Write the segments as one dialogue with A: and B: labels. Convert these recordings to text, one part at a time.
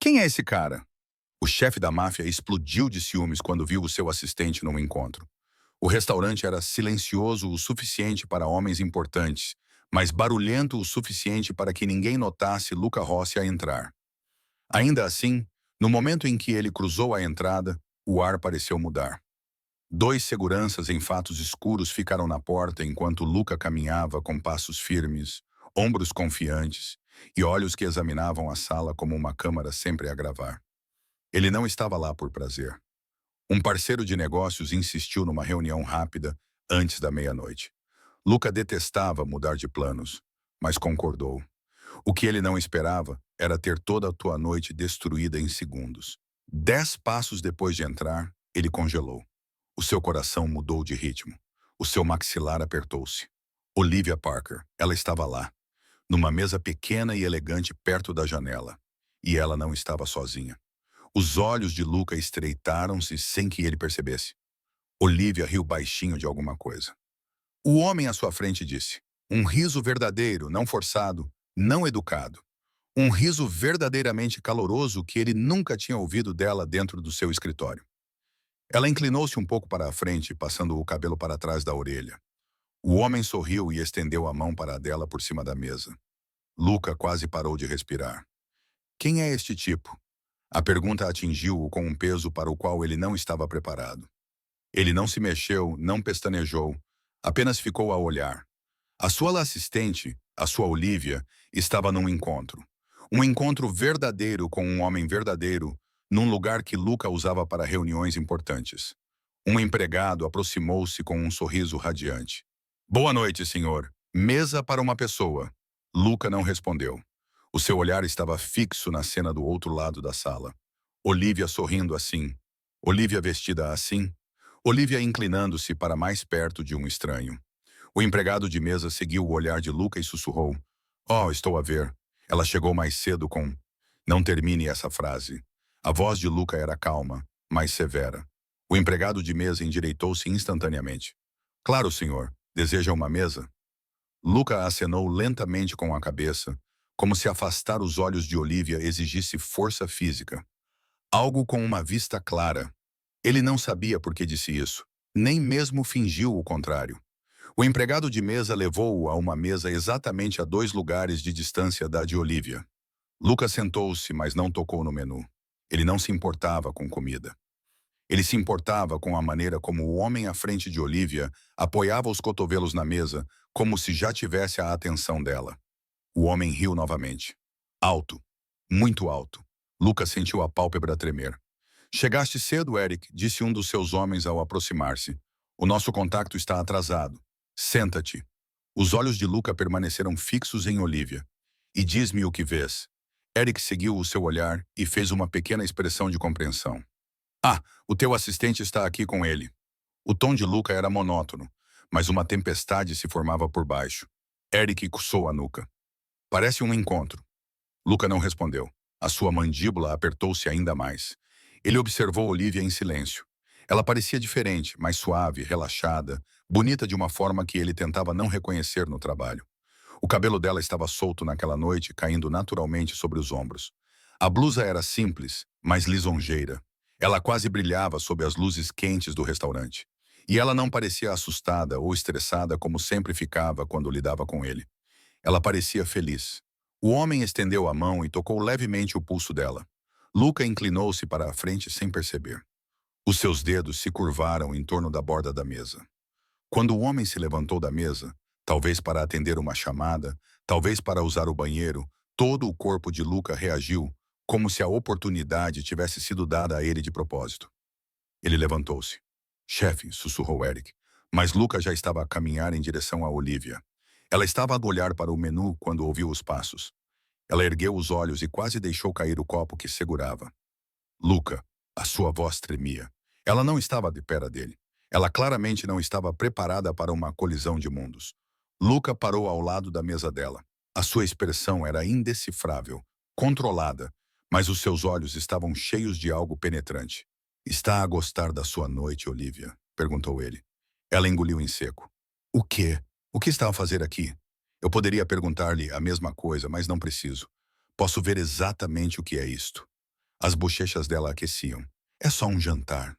A: Quem é esse cara? O chefe da máfia explodiu de ciúmes quando viu o seu assistente num encontro. O restaurante era silencioso o suficiente para homens importantes, mas barulhento o suficiente para que ninguém notasse Luca Rossi a entrar. Ainda assim, no momento em que ele cruzou a entrada, o ar pareceu mudar. Dois seguranças em fatos escuros ficaram na porta enquanto Luca caminhava com passos firmes, ombros confiantes e olhos que examinavam a sala como uma câmara sempre a gravar. Ele não estava lá por prazer. Um parceiro de negócios insistiu numa reunião rápida antes da meia-noite. Luca detestava mudar de planos, mas concordou. O que ele não esperava era ter toda a tua noite destruída em segundos. 10 passos depois de entrar, ele congelou. O seu coração mudou de ritmo. O seu maxilar apertou-se. Olivia Parker, ela estava lá, numa mesa pequena e elegante perto da janela. E ela não estava sozinha. Os olhos de Luca estreitaram-se sem que ele percebesse. Olivia riu baixinho de alguma coisa. O homem à sua frente disse. Um riso verdadeiro, não forçado, não educado. Um riso verdadeiramente caloroso que ele nunca tinha ouvido dela dentro do seu escritório. Ela inclinou-se um pouco para a frente, passando o cabelo para trás da orelha. O homem sorriu e estendeu a mão para a dela por cima da mesa. Luca quase parou de respirar. Quem é este tipo? A pergunta atingiu-o com um peso para o qual ele não estava preparado. Ele não se mexeu, não pestanejou, apenas ficou a olhar. A sua assistente, a sua Olivia, estava num encontro. Um encontro verdadeiro com um homem verdadeiro, num lugar que Luca usava para reuniões importantes. Um empregado aproximou-se com um sorriso radiante. Boa noite, senhor. Mesa para uma pessoa. Luca não respondeu. O seu olhar estava fixo na cena do outro lado da sala. Olivia sorrindo assim. Olivia vestida assim. Olivia inclinando-se para mais perto de um estranho. O empregado de mesa seguiu o olhar de Luca e sussurrou. Oh, estou a ver. Ela chegou mais cedo com... Não termine essa frase. A voz de Luca era calma, mas severa. O empregado de mesa endireitou-se instantaneamente. Claro, senhor. Deseja uma mesa? Luca acenou lentamente com a cabeça, como se afastar os olhos de Olivia exigisse força física. Algo com uma vista clara. Ele não sabia por que disse isso, nem mesmo fingiu o contrário. O empregado de mesa levou-o a uma mesa exatamente a 2 lugares de distância da de Olivia. Luca sentou-se, mas não tocou no menu. Ele não se importava com comida. Ele se importava com a maneira como o homem à frente de Olivia apoiava os cotovelos na mesa, como se já tivesse a atenção dela. O homem riu novamente. Alto. Muito alto. Luca sentiu a pálpebra tremer. Chegaste cedo, Eric, disse um dos seus homens ao aproximar-se. O nosso contacto está atrasado. Senta-te. Os olhos de Luca permaneceram fixos em Olivia. E diz-me o que vês. Eric seguiu o seu olhar e fez uma pequena expressão de compreensão. Ah, o teu assistente está aqui com ele. O tom de Luca era monótono, mas uma tempestade se formava por baixo. Eric coçou a nuca. Parece um encontro. Luca não respondeu. A sua mandíbula apertou-se ainda mais. Ele observou Olivia em silêncio. Ela parecia diferente, mais suave, relaxada, bonita de uma forma que ele tentava não reconhecer no trabalho. O cabelo dela estava solto naquela noite, caindo naturalmente sobre os ombros. A blusa era simples, mas lisonjeira. Ela quase brilhava sob as luzes quentes do restaurante. E ela não parecia assustada ou estressada como sempre ficava quando lidava com ele. Ela parecia feliz. O homem estendeu a mão e tocou levemente o pulso dela. Luca inclinou-se para a frente sem perceber. Os seus dedos se curvaram em torno da borda da mesa. Quando o homem se levantou da mesa, talvez para atender uma chamada, talvez para usar o banheiro, todo o corpo de Luca reagiu, como se a oportunidade tivesse sido dada a ele de propósito. Ele levantou-se. Chefe, sussurrou Eric, mas Luca já estava a caminhar em direção a Olivia. Ela estava a olhar para o menu quando ouviu os passos. Ela ergueu os olhos e quase deixou cair o copo que segurava. Luca, a sua voz tremia. Ela não estava de pé dele. Ela claramente não estava preparada para uma colisão de mundos. Luca parou ao lado da mesa dela. A sua expressão era indecifrável, controlada, mas os seus olhos estavam cheios de algo penetrante. Está a gostar da sua noite, Olivia? Perguntou ele. Ela engoliu em seco. O quê? O que está a fazer aqui? Eu poderia perguntar-lhe a mesma coisa, mas não preciso. Posso ver exatamente o que é isto. As bochechas dela aqueciam. É só um jantar.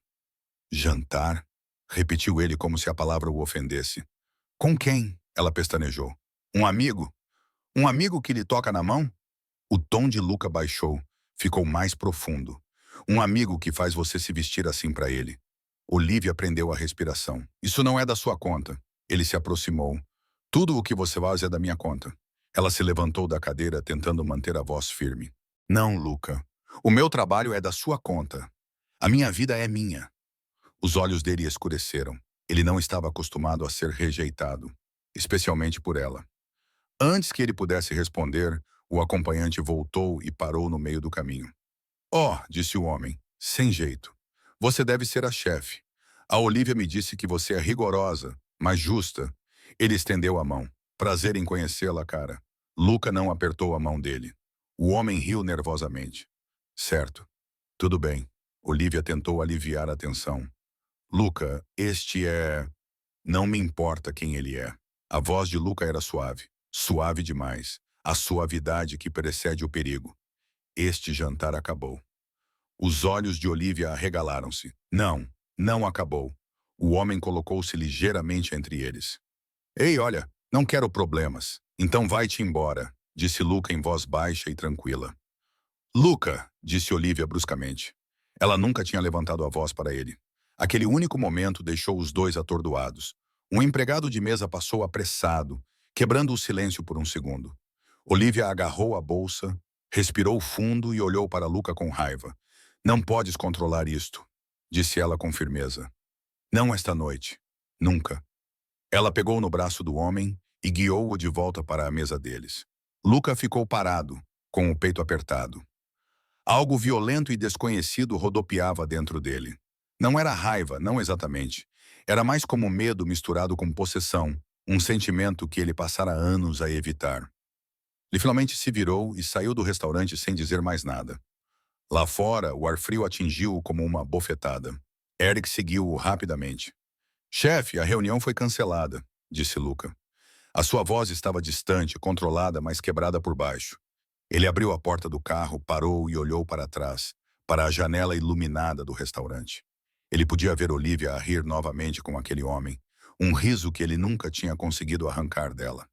A: Jantar? Repetiu ele como se a palavra o ofendesse. Com quem? Ela pestanejou. Um amigo? Um amigo que lhe toca na mão? O tom de Luca baixou. Ficou mais profundo. Um amigo que faz você se vestir assim para ele. Olivia prendeu a respiração. Isso não é da sua conta. Ele se aproximou. Tudo o que você faz é da minha conta. Ela se levantou da cadeira, tentando manter a voz firme. Não, Luca. O meu trabalho é da sua conta. A minha vida é minha. Os olhos dele escureceram. Ele não estava acostumado a ser rejeitado, especialmente por ela. Antes que ele pudesse responder, o acompanhante voltou e parou no meio do caminho. Oh, disse o homem, sem jeito. Você deve ser a chefe. A Olivia me disse que você é rigorosa, mas justa. Ele estendeu a mão. Prazer em conhecê-la, cara. Luca não apertou a mão dele. O homem riu nervosamente. Certo. Tudo bem. Olivia tentou aliviar a tensão. Luca, este é... Não me importa quem ele é. A voz de Luca era suave. Suave demais. A suavidade que precede o perigo. Este jantar acabou. Os olhos de Olivia arregalaram-se. Não, não acabou. O homem colocou-se ligeiramente entre eles. Ei, olha, não quero problemas. Então vai-te embora, disse Luca em voz baixa e tranquila. Luca, disse Olivia bruscamente. Ela nunca tinha levantado a voz para ele. Aquele único momento deixou os dois atordoados. Um empregado de mesa passou apressado, quebrando o silêncio por um segundo. Olivia agarrou a bolsa, respirou fundo e olhou para Luca com raiva. Não podes controlar isto, disse ela com firmeza. Não esta noite. Nunca. Ela pegou no braço do homem e guiou-o de volta para a mesa deles. Luca ficou parado, com o peito apertado. Algo violento e desconhecido rodopiava dentro dele. Não era raiva, não exatamente. Era mais como medo misturado com possessão, um sentimento que ele passara anos a evitar. Ele finalmente se virou e saiu do restaurante sem dizer mais nada. Lá fora, o ar frio atingiu-o como uma bofetada. Eric seguiu-o rapidamente. Chefe, a reunião foi cancelada, disse Luca. A sua voz estava distante, controlada, mas quebrada por baixo. Ele abriu a porta do carro, parou e olhou para trás, para a janela iluminada do restaurante. Ele podia ver Olivia a rir novamente com aquele homem, um riso que ele nunca tinha conseguido arrancar dela.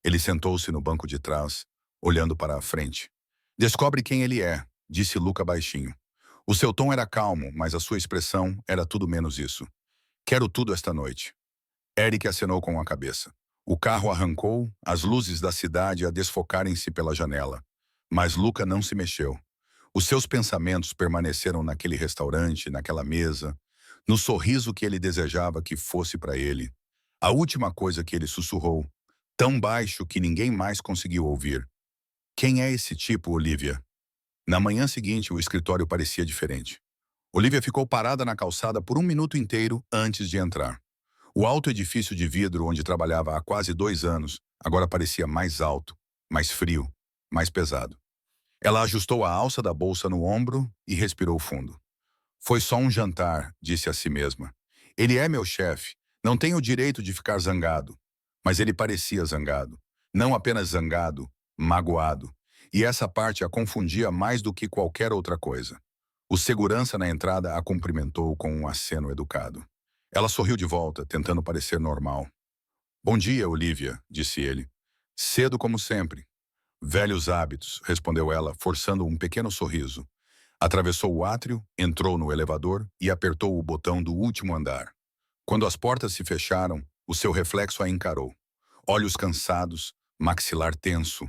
A: Ele sentou-se no banco de trás, olhando para a frente. Descobre quem ele é, disse Luca baixinho. O seu tom era calmo, mas a sua expressão era tudo menos isso. Quero tudo esta noite. Eric acenou com a cabeça. O carro arrancou, as luzes da cidade a desfocarem-se pela janela. Mas Luca não se mexeu. Os seus pensamentos permaneceram naquele restaurante, naquela mesa, no sorriso que ele desejava que fosse para ele. A última coisa que ele sussurrou, tão baixo que ninguém mais conseguiu ouvir. Quem é esse tipo, Olivia? Na manhã seguinte, o escritório parecia diferente. Olivia ficou parada na calçada por um minuto inteiro antes de entrar. O alto edifício de vidro onde trabalhava há quase 2 anos agora parecia mais alto, mais frio, mais pesado. Ela ajustou a alça da bolsa no ombro e respirou fundo. Foi só um jantar, disse a si mesma. Ele é meu chefe, não tenho o direito de ficar zangado. Mas ele parecia zangado. Não apenas zangado, magoado. E essa parte a confundia mais do que qualquer outra coisa. O segurança na entrada a cumprimentou com um aceno educado. Ela sorriu de volta, tentando parecer normal. Bom dia, Olivia, disse ele. Cedo como sempre. Velhos hábitos, respondeu ela, forçando um pequeno sorriso. Atravessou o átrio, entrou no elevador e apertou o botão do último andar. Quando as portas se fecharam, o seu reflexo a encarou. Olhos cansados, maxilar tenso.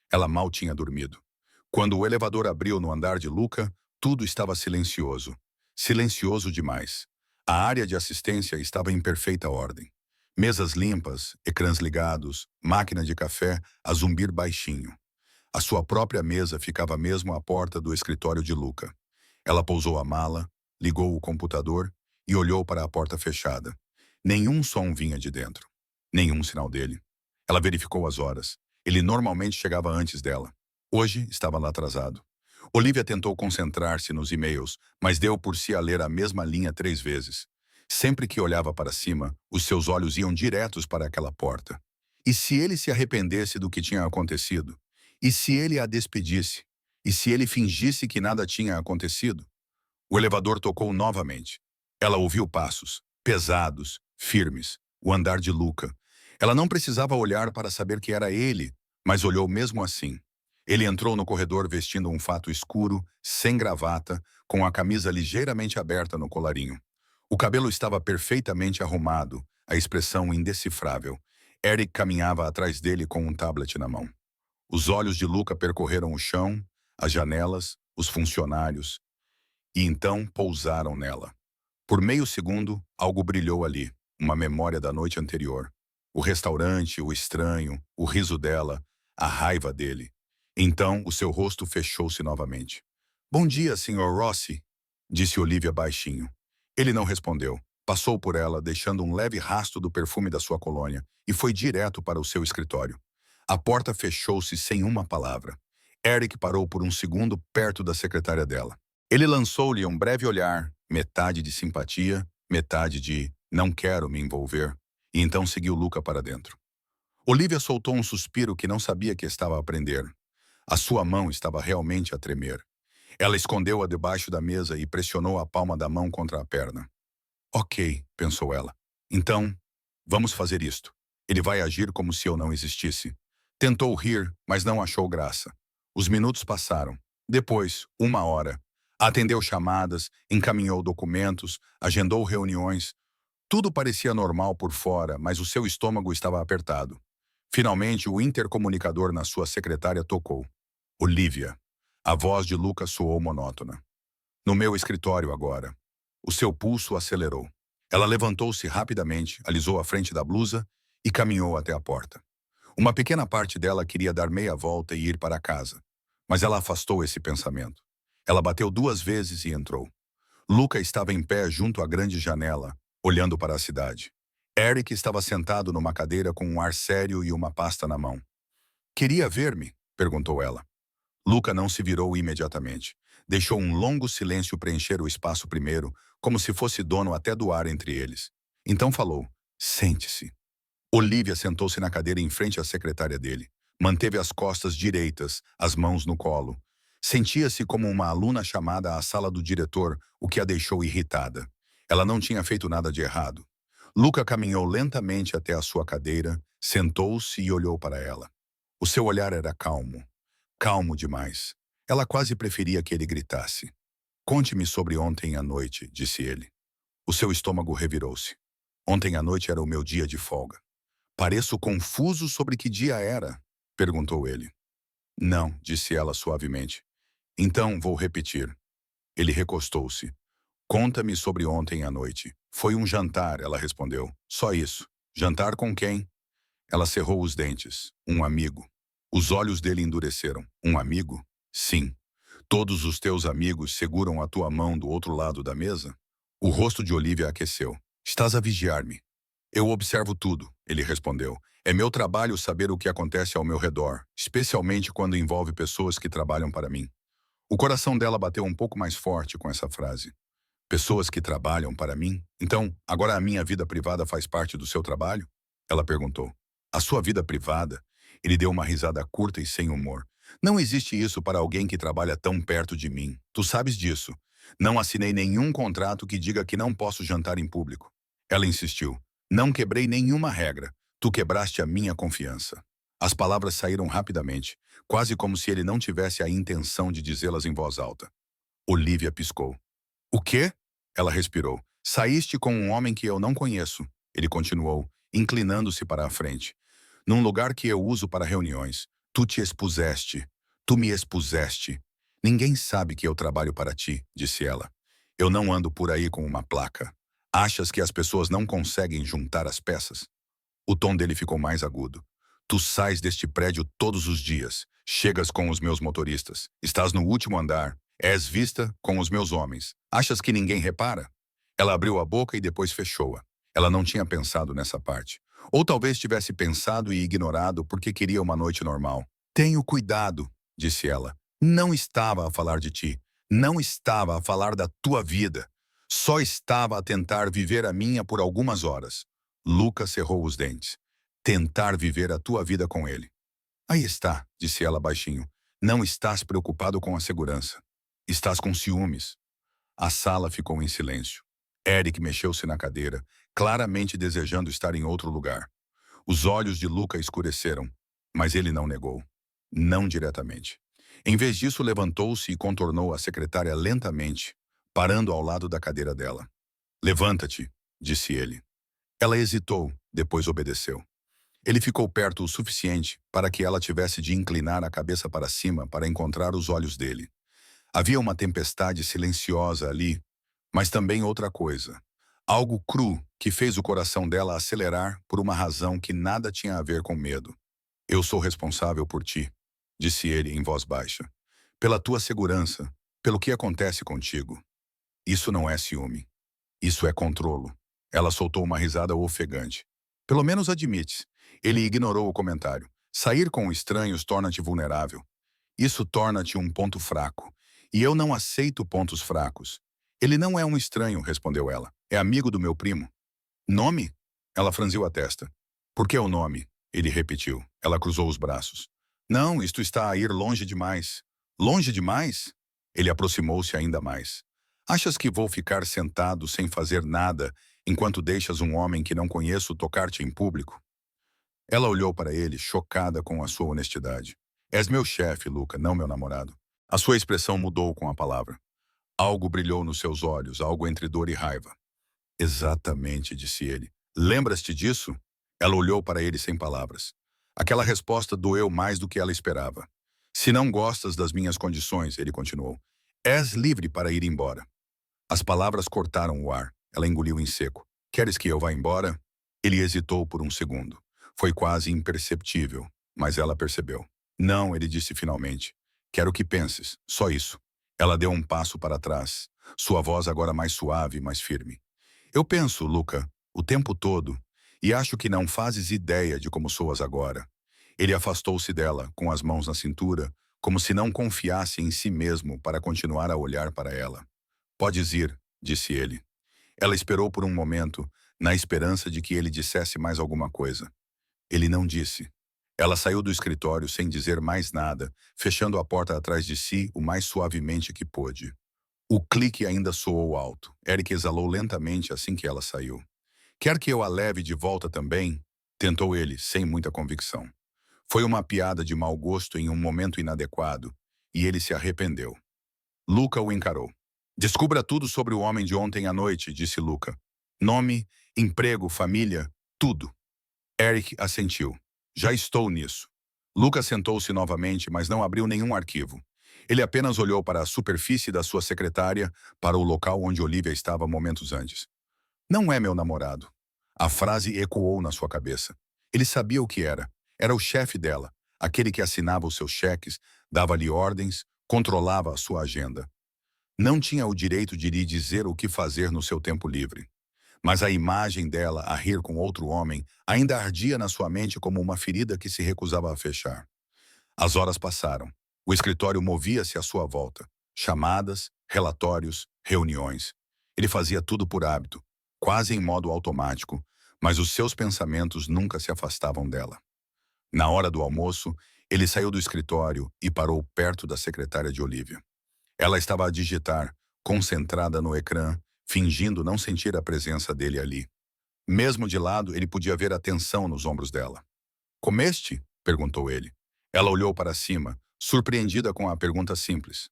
A: Ela mal tinha dormido. Quando o elevador abriu no andar de Luca, tudo estava silencioso. Silencioso demais. A área de assistência estava em perfeita ordem. Mesas limpas, ecrãs ligados, máquina de café a zumbir baixinho. A sua própria mesa ficava mesmo à porta do escritório de Luca. Ela pousou a mala, ligou o computador e olhou para a porta fechada. Nenhum som vinha de dentro. Nenhum sinal dele. Ela verificou as horas. Ele normalmente chegava antes dela. Hoje estava lá atrasado. Olivia tentou concentrar-se nos e-mails, mas deu por si a ler a mesma linha 3 vezes. Sempre que olhava para cima, os seus olhos iam diretos para aquela porta. E se ele se arrependesse do que tinha acontecido? E se ele a despedisse? E se ele fingisse que nada tinha acontecido? O elevador tocou novamente. Ela ouviu passos, pesados, firmes, o andar de Luca. Ela não precisava olhar para saber que era ele, mas olhou mesmo assim. Ele entrou no corredor vestindo um fato escuro, sem gravata, com a camisa ligeiramente aberta no colarinho. O cabelo estava perfeitamente arrumado, a expressão indecifrável. Eric caminhava atrás dele com um tablet na mão. Os olhos de Luca percorreram o chão, as janelas, os funcionários, e então pousaram nela. Por meio segundo, algo brilhou ali, uma memória da noite anterior. O restaurante, o estranho, o riso dela, a raiva dele. Então, o seu rosto fechou-se novamente. Bom dia, Sr. Rossi, disse Olivia baixinho. Ele não respondeu. Passou por ela, deixando um leve rastro do perfume da sua colônia, e foi direto para o seu escritório. A porta fechou-se sem uma palavra. Eric parou por um segundo perto da secretária dela. Ele lançou-lhe um breve olhar, metade de simpatia, metade de não quero me envolver, e então seguiu Luca para dentro. Olivia soltou um suspiro que não sabia que estava a aprender. A sua mão estava realmente a tremer. Ela escondeu-a debaixo da mesa e pressionou a palma da mão contra a perna. Ok, pensou ela. Então, vamos fazer isto. Ele vai agir como se eu não existisse. Tentou rir, mas não achou graça. Os minutos passaram. Depois, 1 hora. Atendeu chamadas, encaminhou documentos, agendou reuniões. Tudo parecia normal por fora, mas o seu estômago estava apertado. Finalmente, o intercomunicador na sua secretária tocou. Olivia. A voz de Lucas soou monótona. No meu escritório agora. O seu pulso acelerou. Ela levantou-se rapidamente, alisou a frente da blusa e caminhou até a porta. Uma pequena parte dela queria dar meia volta e ir para casa, mas ela afastou esse pensamento. Ela bateu 2 vezes e entrou. Luca estava em pé junto à grande janela, olhando para a cidade. Eric estava sentado numa cadeira com um ar sério e uma pasta na mão. Queria ver-me? Perguntou ela. Luca não se virou imediatamente. Deixou um longo silêncio preencher o espaço primeiro, como se fosse dono até do ar entre eles. Então falou, sente-se. Olivia sentou-se na cadeira em frente à secretária dele. Manteve as costas direitas, as mãos no colo. Sentia-se como uma aluna chamada à sala do diretor, o que a deixou irritada. Ela não tinha feito nada de errado. Luca caminhou lentamente até a sua cadeira, sentou-se e olhou para ela. O seu olhar era calmo. Calmo demais. Ela quase preferia que ele gritasse. Conte-me sobre ontem à noite, disse ele. O seu estômago revirou-se. Ontem à noite era o meu dia de folga. Pareço confuso sobre que dia era, perguntou ele. Não, disse ela suavemente. Então vou repetir. Ele recostou-se. Conta-me sobre ontem à noite. Foi um jantar, ela respondeu. Só isso. Jantar com quem? Ela cerrou os dentes. Um amigo. Os olhos dele endureceram. Um amigo? Sim. Todos os teus amigos seguram a tua mão do outro lado da mesa? O rosto de Olivia aqueceu. Estás a vigiar-me. Eu observo tudo, ele respondeu. É meu trabalho saber o que acontece ao meu redor, especialmente quando envolve pessoas que trabalham para mim. O coração dela bateu um pouco mais forte com essa frase. Pessoas que trabalham para mim? Então, agora a minha vida privada faz parte do seu trabalho? Ela perguntou. A sua vida privada? Ele deu uma risada curta e sem humor. Não existe isso para alguém que trabalha tão perto de mim. Tu sabes disso. Não assinei nenhum contrato que diga que não posso jantar em público. Ela insistiu. Não quebrei nenhuma regra. Tu quebraste a minha confiança. As palavras saíram rapidamente, quase como se ele não tivesse a intenção de dizê-las em voz alta. Olivia piscou. O quê? Ela respirou. Saíste com um homem que eu não conheço. Ele continuou, inclinando-se para a frente. Num lugar que eu uso para reuniões. Tu te expuseste. Tu me expuseste. Ninguém sabe que eu trabalho para ti, disse ela. Eu não ando por aí com uma placa. Achas que as pessoas não conseguem juntar as peças? O tom dele ficou mais agudo. Tu sais deste prédio todos os dias. Chegas com os meus motoristas. Estás no último andar. És vista com os meus homens. Achas que ninguém repara? Ela abriu a boca e depois fechou-a. Ela não tinha pensado nessa parte. Ou talvez tivesse pensado e ignorado porque queria uma noite normal. Tenho cuidado, disse ela. Não estava a falar de ti. Não estava a falar da tua vida. Só estava a tentar viver a minha por algumas horas. Lucas cerrou os dentes. Tentar viver a tua vida com ele. Aí está, disse ela baixinho. Não estás preocupado com a segurança. Estás com ciúmes. A sala ficou em silêncio. Eric mexeu-se na cadeira, claramente desejando estar em outro lugar. Os olhos de Luca escureceram, mas ele não negou. Não diretamente. Em vez disso, levantou-se e contornou a secretária lentamente, parando ao lado da cadeira dela. Levanta-te, disse ele. Ela hesitou, depois obedeceu. Ele ficou perto o suficiente para que ela tivesse de inclinar a cabeça para cima para encontrar os olhos dele. Havia uma tempestade silenciosa ali, mas também outra coisa. Algo cru que fez o coração dela acelerar por uma razão que nada tinha a ver com medo. Eu sou responsável por ti, disse ele em voz baixa. Pela tua segurança, pelo que acontece contigo. Isso não é ciúme. Isso é controlo. Ela soltou uma risada ofegante. Pelo menos admite. Ele ignorou o comentário. Sair com estranhos torna-te vulnerável. Isso torna-te um ponto fraco. E eu não aceito pontos fracos. Ele não é um estranho, respondeu ela. É amigo do meu primo. Nome? Ela franziu a testa. Por que o nome? Ele repetiu. Ela cruzou os braços. Não, isto está a ir longe demais. Longe demais? Ele aproximou-se ainda mais. Achas que vou ficar sentado sem fazer nada enquanto deixas um homem que não conheço tocar-te em público? Ela olhou para ele, chocada com a sua honestidade. És meu chefe, Luca, não meu namorado. A sua expressão mudou com a palavra. Algo brilhou nos seus olhos, algo entre dor e raiva. Exatamente, disse ele. Lembras-te disso? Ela olhou para ele sem palavras. Aquela resposta doeu mais do que ela esperava. Se não gostas das minhas condições, ele continuou, és livre para ir embora. As palavras cortaram o ar. Ela engoliu em seco. Queres que eu vá embora? Ele hesitou por um segundo. Foi quase imperceptível, mas ela percebeu. Não, ele disse finalmente. Quero que penses, só isso. Ela deu um passo para trás, sua voz agora mais suave, mais firme. Eu penso, Luca, o tempo todo, e acho que não fazes ideia de como soas agora. Ele afastou-se dela, com as mãos na cintura, como se não confiasse em si mesmo para continuar a olhar para ela. Podes ir, disse ele. Ela esperou por um momento, na esperança de que ele dissesse mais alguma coisa. Ele não disse. Ela saiu do escritório sem dizer mais nada, fechando a porta atrás de si o mais suavemente que pôde. O clique ainda soou alto. Eric exalou lentamente assim que ela saiu. Quer que eu a leve de volta também? Tentou ele, sem muita convicção. Foi uma piada de mau gosto em um momento inadequado, e ele se arrependeu. Luca o encarou. Descubra tudo sobre o homem de ontem à noite, disse Luca. Nome, emprego, família, tudo. Eric assentiu. Já estou nisso. Luca sentou-se novamente, mas não abriu nenhum arquivo. Ele apenas olhou para a superfície da sua secretária, para o local onde Olivia estava momentos antes. Não é meu namorado. A frase ecoou na sua cabeça. Ele sabia o que era. Era o chefe dela, aquele que assinava os seus cheques, dava-lhe ordens, controlava a sua agenda. Não tinha o direito de lhe dizer o que fazer no seu tempo livre. Mas a imagem dela a rir com outro homem ainda ardia na sua mente como uma ferida que se recusava a fechar. As horas passaram. O escritório movia-se à sua volta. Chamadas, relatórios, reuniões. Ele fazia tudo por hábito, quase em modo automático, mas os seus pensamentos nunca se afastavam dela. Na hora do almoço, ele saiu do escritório e parou perto da secretária de Olivia. Ela estava a digitar, concentrada no ecrã, fingindo não sentir a presença dele ali. Mesmo de lado, ele podia ver a tensão nos ombros dela. Comeste? Perguntou ele. Ela olhou para cima, surpreendida com a pergunta simples.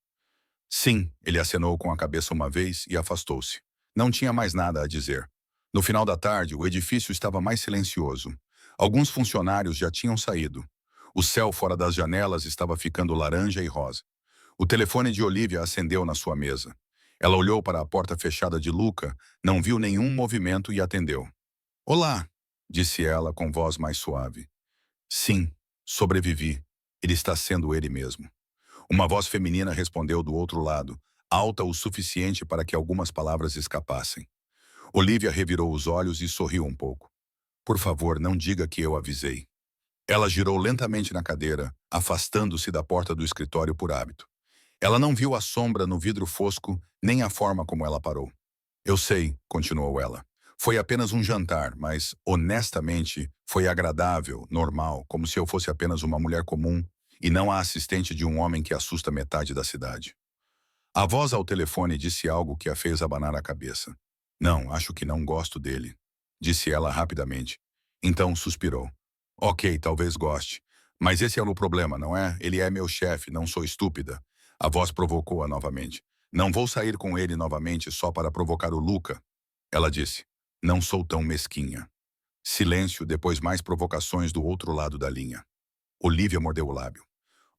A: Sim, ele acenou com a cabeça uma vez e afastou-se. Não tinha mais nada a dizer. No final da tarde, o edifício estava mais silencioso. Alguns funcionários já tinham saído. O céu fora das janelas estava ficando laranja e rosa. O telefone de Olivia acendeu na sua mesa. Ela olhou para a porta fechada de Luca, não viu nenhum movimento e atendeu. Olá, disse ela com voz mais suave. Sim, sobrevivi. Ele está sendo ele mesmo. Uma voz feminina respondeu do outro lado, alta o suficiente para que algumas palavras escapassem. Olivia revirou os olhos e sorriu um pouco. Por favor, não diga que eu avisei. Ela girou lentamente na cadeira, afastando-se da porta do escritório por hábito. Ela não viu a sombra no vidro fosco, nem a forma como ela parou. Eu sei, continuou ela. Foi apenas um jantar, mas, honestamente, foi agradável, normal, como se eu fosse apenas uma mulher comum, e não a assistente de um homem que assusta metade da cidade. A voz ao telefone disse algo que a fez abanar a cabeça. Não, acho que não gosto dele, disse ela rapidamente. Então suspirou. Ok, talvez goste. Mas esse é o problema, não é? Ele é meu chefe, não sou estúpida. A voz provocou-a novamente. Não vou sair com ele novamente só para provocar o Luca. Ela disse. Não sou tão mesquinha. Silêncio, depois mais provocações do outro lado da linha. Olivia mordeu o lábio.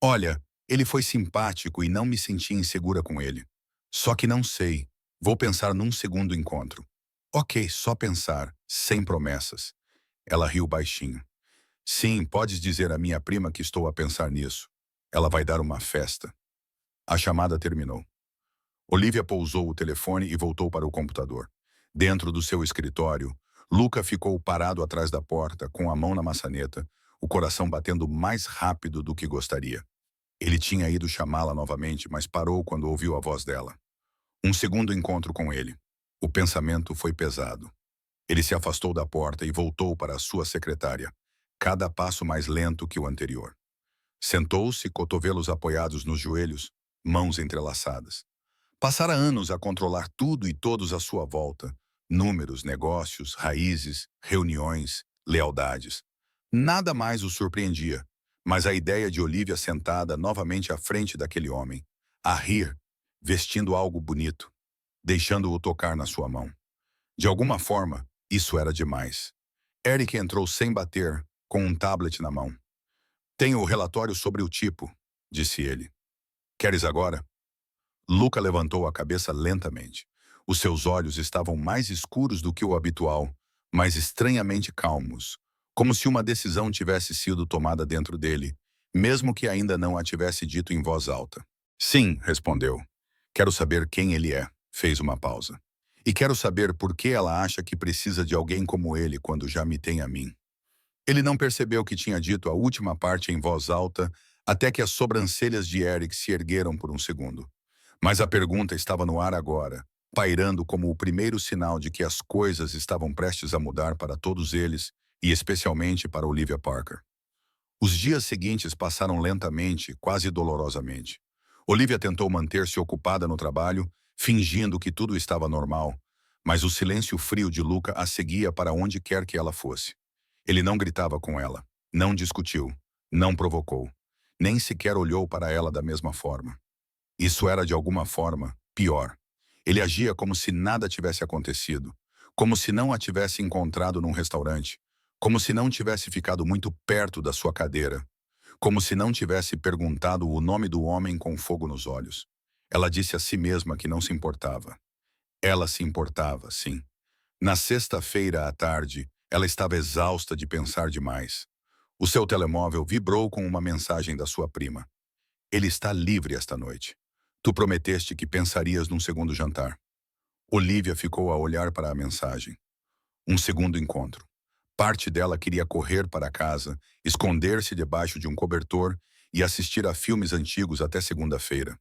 A: Olha, ele foi simpático e não me senti insegura com ele. Só que não sei. Vou pensar num segundo encontro. Ok, só pensar, sem promessas. Ela riu baixinho. Sim, podes dizer à minha prima que estou a pensar nisso. Ela vai dar uma festa. A chamada terminou. Olivia pousou o telefone e voltou para o computador. Dentro do seu escritório, Luca ficou parado atrás da porta, com a mão na maçaneta, o coração batendo mais rápido do que gostaria. Ele tinha ido chamá-la novamente, mas parou quando ouviu a voz dela. Um segundo encontro com ele. O pensamento foi pesado. Ele se afastou da porta e voltou para a sua secretária, cada passo mais lento que o anterior. Sentou-se, cotovelos apoiados nos joelhos, mãos entrelaçadas. Passara anos a controlar tudo e todos à sua volta. Números, negócios, raízes, reuniões, lealdades. Nada mais o surpreendia, mas a ideia de Olivia sentada novamente à frente daquele homem, a rir, vestindo algo bonito, deixando-o tocar na sua mão. De alguma forma, isso era demais. Eric entrou sem bater, com um tablet na mão. Tenho o relatório sobre o tipo, disse ele. Queres agora? Luca levantou a cabeça lentamente. Os seus olhos estavam mais escuros do que o habitual, mas estranhamente calmos, como se uma decisão tivesse sido tomada dentro dele, mesmo que ainda não a tivesse dito em voz alta. Sim, respondeu. Quero saber quem ele é, fez uma pausa. E quero saber por que ela acha que precisa de alguém como ele quando já me tem a mim. Ele não percebeu que tinha dito a última parte em voz alta, até que as sobrancelhas de Eric se ergueram por um segundo. Mas a pergunta estava no ar agora, pairando como o primeiro sinal de que as coisas estavam prestes a mudar para todos eles, e especialmente para Olivia Parker. Os dias seguintes passaram lentamente, quase dolorosamente. Olivia tentou manter-se ocupada no trabalho, fingindo que tudo estava normal, mas o silêncio frio de Luca a seguia para onde quer que ela fosse. Ele não gritava com ela, não discutiu, não provocou, nem sequer olhou para ela da mesma forma. Isso era, de alguma forma, pior. Ele agia como se nada tivesse acontecido, como se não a tivesse encontrado num restaurante, como se não tivesse ficado muito perto da sua cadeira, como se não tivesse perguntado o nome do homem com fogo nos olhos. Ela disse a si mesma que não se importava. Ela se importava, sim. Na sexta-feira à tarde, ela estava exausta de pensar demais. O seu telemóvel vibrou com uma mensagem da sua prima. Ele está livre esta noite. Tu prometeste que pensarias num segundo jantar. Olivia ficou a olhar para a mensagem. Um segundo encontro. Parte dela queria correr para casa, esconder-se debaixo de um cobertor e assistir a filmes antigos até segunda-feira.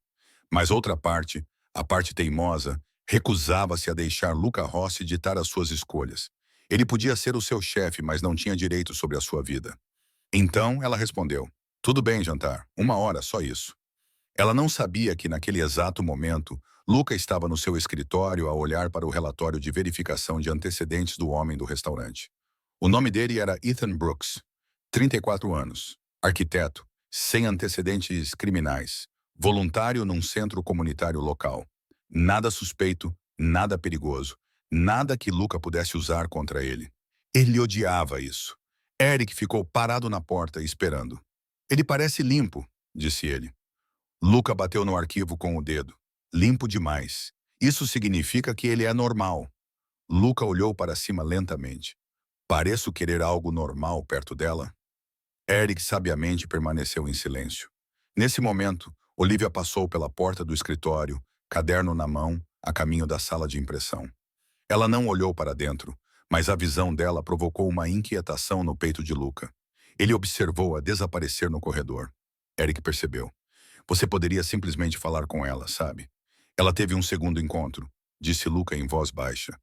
A: Mas outra parte, a parte teimosa, recusava-se a deixar Luca Rossi ditar as suas escolhas. Ele podia ser o seu chefe, mas não tinha direito sobre a sua vida. Então ela respondeu, tudo bem, jantar, 1 hora, só isso. Ela não sabia que, naquele exato momento, Luca estava no seu escritório a olhar para o relatório de verificação de antecedentes do homem do restaurante. O nome dele era Ethan Brooks, 34 anos, arquiteto, sem antecedentes criminais, voluntário num centro comunitário local. Nada suspeito, nada perigoso, nada que Luca pudesse usar contra ele. Ele odiava isso. Eric ficou parado na porta, esperando. Ele parece limpo, disse ele. Luca bateu no arquivo com o dedo. Limpo demais. Isso significa que ele é normal. Luca olhou para cima lentamente. Pareço querer algo normal perto dela? Eric sabiamente permaneceu em silêncio. Nesse momento, Olivia passou pela porta do escritório, caderno na mão, a caminho da sala de impressão. Ela não olhou para dentro, mas a visão dela provocou uma inquietação no peito de Luca. Ele observou-a desaparecer no corredor. Eric percebeu. Você poderia simplesmente falar com ela, sabe? Ela teve um segundo encontro, disse Luca em voz baixa.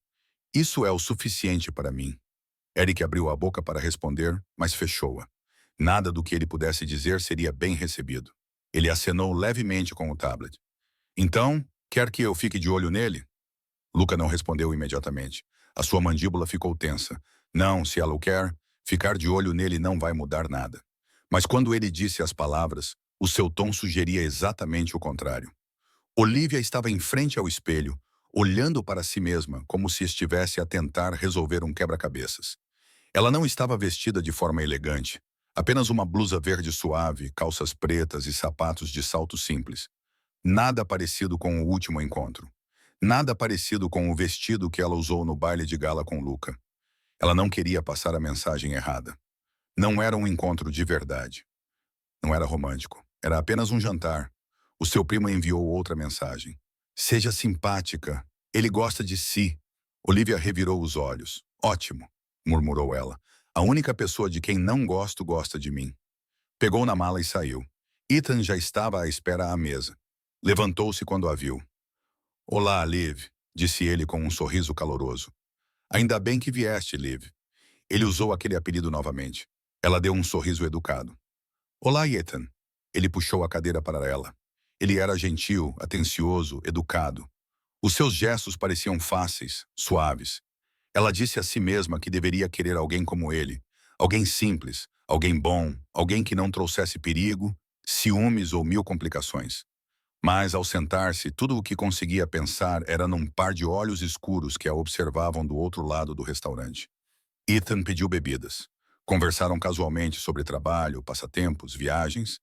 A: Isso é o suficiente para mim. Eric abriu a boca para responder, mas fechou-a. Nada do que ele pudesse dizer seria bem recebido. Ele acenou levemente com o tablet. Então, quer que eu fique de olho nele? Luca não respondeu imediatamente. A sua mandíbula ficou tensa. Não, se ela o quer, ficar de olho nele não vai mudar nada. Mas quando ele disse as palavras, o seu tom sugeria exatamente o contrário. Olivia estava em frente ao espelho, olhando para si mesma como se estivesse a tentar resolver um quebra-cabeças. Ela não estava vestida de forma elegante, apenas uma blusa verde suave, calças pretas e sapatos de salto simples. Nada parecido com o último encontro. Nada parecido com o vestido que ela usou no baile de gala com Luca. Ela não queria passar a mensagem errada. Não era um encontro de verdade. Não era romântico. Era apenas um jantar. O seu primo enviou outra mensagem. Seja simpática. Ele gosta de si. Olivia revirou os olhos. Ótimo, murmurou ela. A única pessoa de quem não gosto gosta de mim. Pegou na mala e saiu. Ethan já estava à espera à mesa. Levantou-se quando a viu. Olá, Liv, disse ele com um sorriso caloroso. Ainda bem que vieste, Liv. Ele usou aquele apelido novamente. Ela deu um sorriso educado. Olá, Ethan. Ele puxou a cadeira para ela. Ele era gentil, atencioso, educado. Os seus gestos pareciam fáceis, suaves. Ela disse a si mesma que deveria querer alguém como ele. Alguém simples, alguém bom, alguém que não trouxesse perigo, ciúmes ou mil complicações. Mas, ao sentar-se, tudo o que conseguia pensar era num par de olhos escuros que a observavam do outro lado do restaurante. Ethan pediu bebidas. Conversaram casualmente sobre trabalho, passatempos, viagens.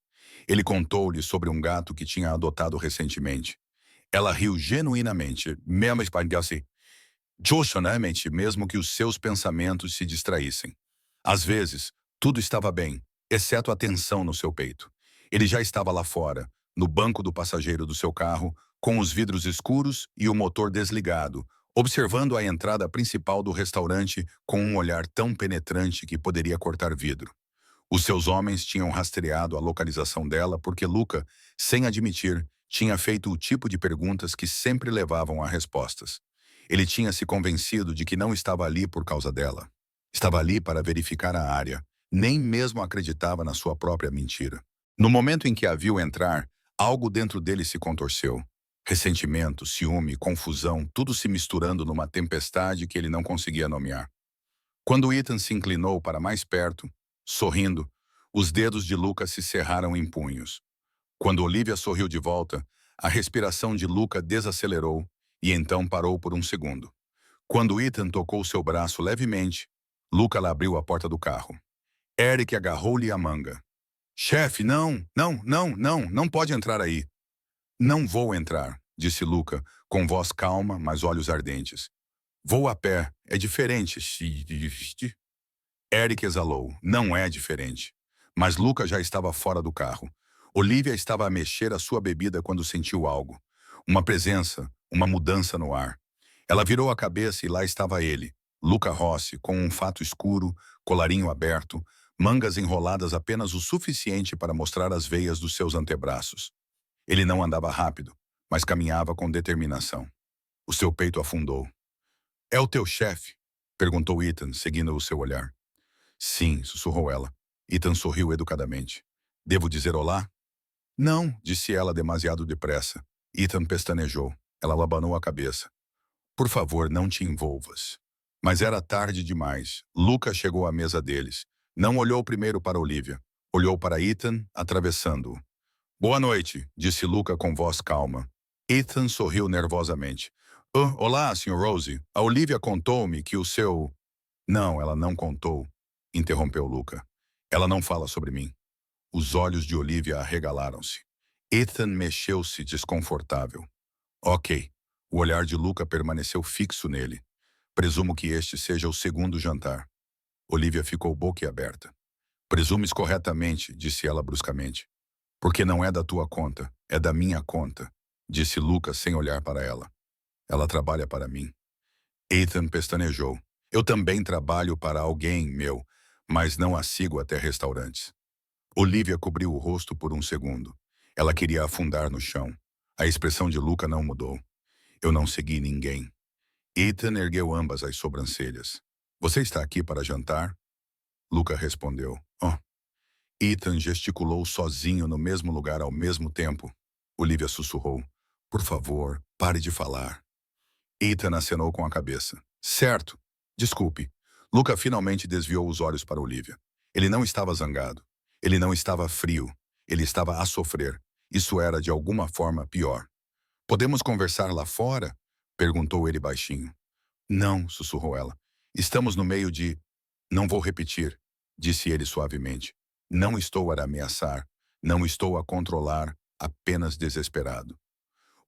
A: Ele contou-lhe sobre um gato que tinha adotado recentemente. Ela riu genuinamente, mesmo emocionalmente, mesmo que os seus pensamentos se distraíssem. Às vezes, tudo estava bem, exceto a tensão no seu peito. Ele já estava lá fora, no banco do passageiro do seu carro, com os vidros escuros e o motor desligado, observando a entrada principal do restaurante com um olhar tão penetrante que poderia cortar vidro. Os seus homens tinham rastreado a localização dela porque Luca, sem admitir, tinha feito o tipo de perguntas que sempre levavam a respostas. Ele tinha se convencido de que não estava ali por causa dela. Estava ali para verificar a área. Nem mesmo acreditava na sua própria mentira. No momento em que a viu entrar, algo dentro dele se contorceu. Ressentimento, ciúme, confusão, tudo se misturando numa tempestade que ele não conseguia nomear. Quando Ethan se inclinou para mais perto, sorrindo, os dedos de Luca se cerraram em punhos. Quando Olivia sorriu de volta, a respiração de Luca desacelerou e então parou por um segundo. Quando Ethan tocou seu braço levemente, Luca lhe abriu a porta do carro. Eric agarrou-lhe a manga. Chefe, não, não, não, não, não pode entrar aí. Não vou entrar, disse Luca, com voz calma, mas olhos ardentes. Vou a pé, é diferente. Eric exalou. Não é diferente. Mas Luca já estava fora do carro. Olivia estava a mexer a sua bebida quando sentiu algo. Uma presença, uma mudança no ar. Ela virou a cabeça e lá estava ele, Luca Rossi, com um fato escuro, colarinho aberto, mangas enroladas apenas o suficiente para mostrar as veias dos seus antebraços. Ele não andava rápido, mas caminhava com determinação. O seu peito afundou. É o teu chefe? Perguntou Ethan, seguindo o seu olhar. Sim, sussurrou ela. Ethan sorriu educadamente. Devo dizer olá? Não, disse ela demasiado depressa. Ethan pestanejou. Ela abanou a cabeça. Por favor, não te envolvas. Mas era tarde demais. Luca chegou à mesa deles. Não olhou primeiro para Olivia. Olhou para Ethan, atravessando-o. Boa noite, disse Luca com voz calma. Ethan sorriu nervosamente. Olá, Sr. Rose. A Olivia contou-me que o seu... Não, ela não contou, interrompeu Luca. Ela não fala sobre mim. Os olhos de Olivia arregalaram-se. Ethan mexeu-se desconfortável. Ok. O olhar de Luca permaneceu fixo nele. Presumo que este seja o segundo jantar. Olivia ficou boquiaberta. Presumes corretamente, disse ela bruscamente. Porque não é da tua conta, é da minha conta, disse Luca sem olhar para ela. Ela trabalha para mim. Ethan pestanejou. Eu também trabalho para alguém, meu, mas não a sigo até restaurantes. Olivia cobriu o rosto por um segundo. Ela queria afundar no chão. A expressão de Luca não mudou. Eu não segui ninguém. Ethan ergueu ambas as sobrancelhas. Você está aqui para jantar? Luca respondeu. Oh. Ethan gesticulou sozinho no mesmo lugar ao mesmo tempo. Olivia sussurrou. Por favor, pare de falar. Ethan acenou com a cabeça. Certo. Desculpe. Luca finalmente desviou os olhos para Olivia. Ele não estava zangado. Ele não estava frio. Ele estava a sofrer. Isso era, de alguma forma, pior. Podemos conversar lá fora? Perguntou ele baixinho. Não, sussurrou ela. Estamos no meio de... Não vou repetir, disse ele suavemente. Não estou a ameaçar. Não estou a controlar, apenas desesperado.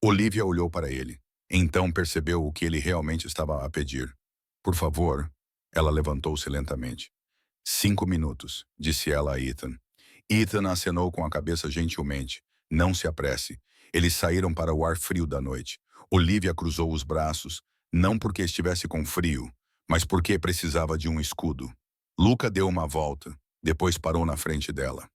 A: Olivia olhou para ele. Então percebeu o que ele realmente estava a pedir. Por favor. Ela levantou-se lentamente. 5 minutos, disse ela a Ethan. Ethan acenou com a cabeça gentilmente. Não se apresse. Eles saíram para o ar frio da noite. Olivia cruzou os braços, não porque estivesse com frio, mas porque precisava de um escudo. Luca deu uma volta, depois parou na frente dela.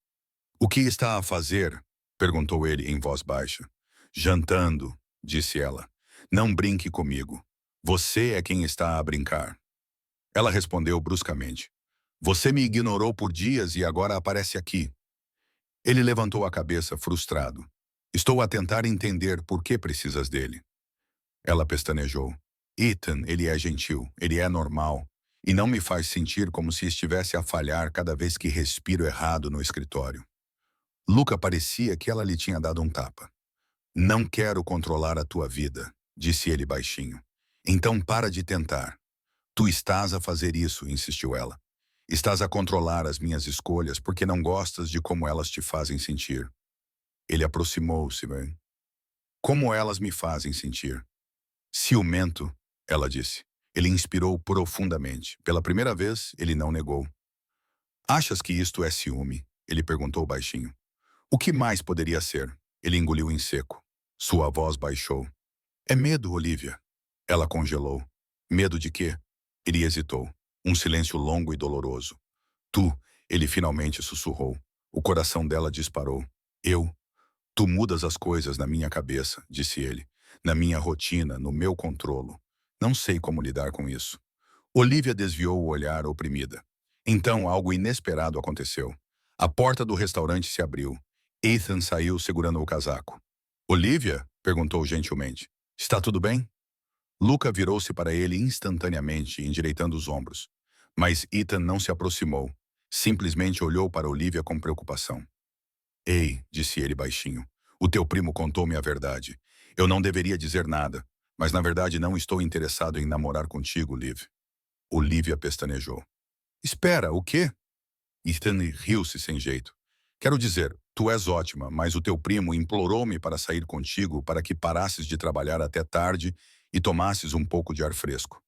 A: O que está a fazer? Perguntou ele em voz baixa. Jantando, disse ela. Não brinque comigo. Você é quem está a brincar. Ela respondeu bruscamente. Você me ignorou por dias e agora aparece aqui. Ele levantou a cabeça frustrado. Estou a tentar entender por que precisas dele. Ela pestanejou. Ethan, ele é gentil, ele é normal, e não me faz sentir como se estivesse a falhar cada vez que respiro errado no escritório. Luca parecia que ela lhe tinha dado um tapa. Não quero controlar a tua vida, disse ele baixinho. Então para de tentar. Tu estás a fazer isso, insistiu ela. Estás a controlar as minhas escolhas porque não gostas de como elas te fazem sentir. Ele aproximou-se, bem. Como elas me fazem sentir? Ciumento, ela disse. Ele inspirou profundamente. Pela primeira vez, ele não negou. Achas que isto é ciúme? Ele perguntou baixinho. O que mais poderia ser? Ele engoliu em seco. Sua voz baixou. É medo, Olivia. Ela congelou. Medo de quê? Ele hesitou. Um silêncio longo e doloroso. Tu, ele finalmente sussurrou. O coração dela disparou. Eu? Tu mudas as coisas na minha cabeça, disse ele. Na minha rotina, no meu controlo. Não sei como lidar com isso. Olivia desviou o olhar oprimida. Então algo inesperado aconteceu. A porta do restaurante se abriu. Ethan saiu segurando o casaco. Olivia? Perguntou gentilmente. Está tudo bem? Luca virou-se para ele instantaneamente, endireitando os ombros. Mas Ethan não se aproximou. Simplesmente olhou para Olivia com preocupação. Ei, disse ele baixinho. O teu primo contou-me a verdade. Eu não deveria dizer nada, mas na verdade não estou interessado em namorar contigo, Liv. Olivia pestanejou. Espera, o quê? Ethan riu-se sem jeito. Quero dizer, tu és ótima, mas o teu primo implorou-me para sair contigo para que parasses de trabalhar até tarde e tomasses um pouco de ar fresco.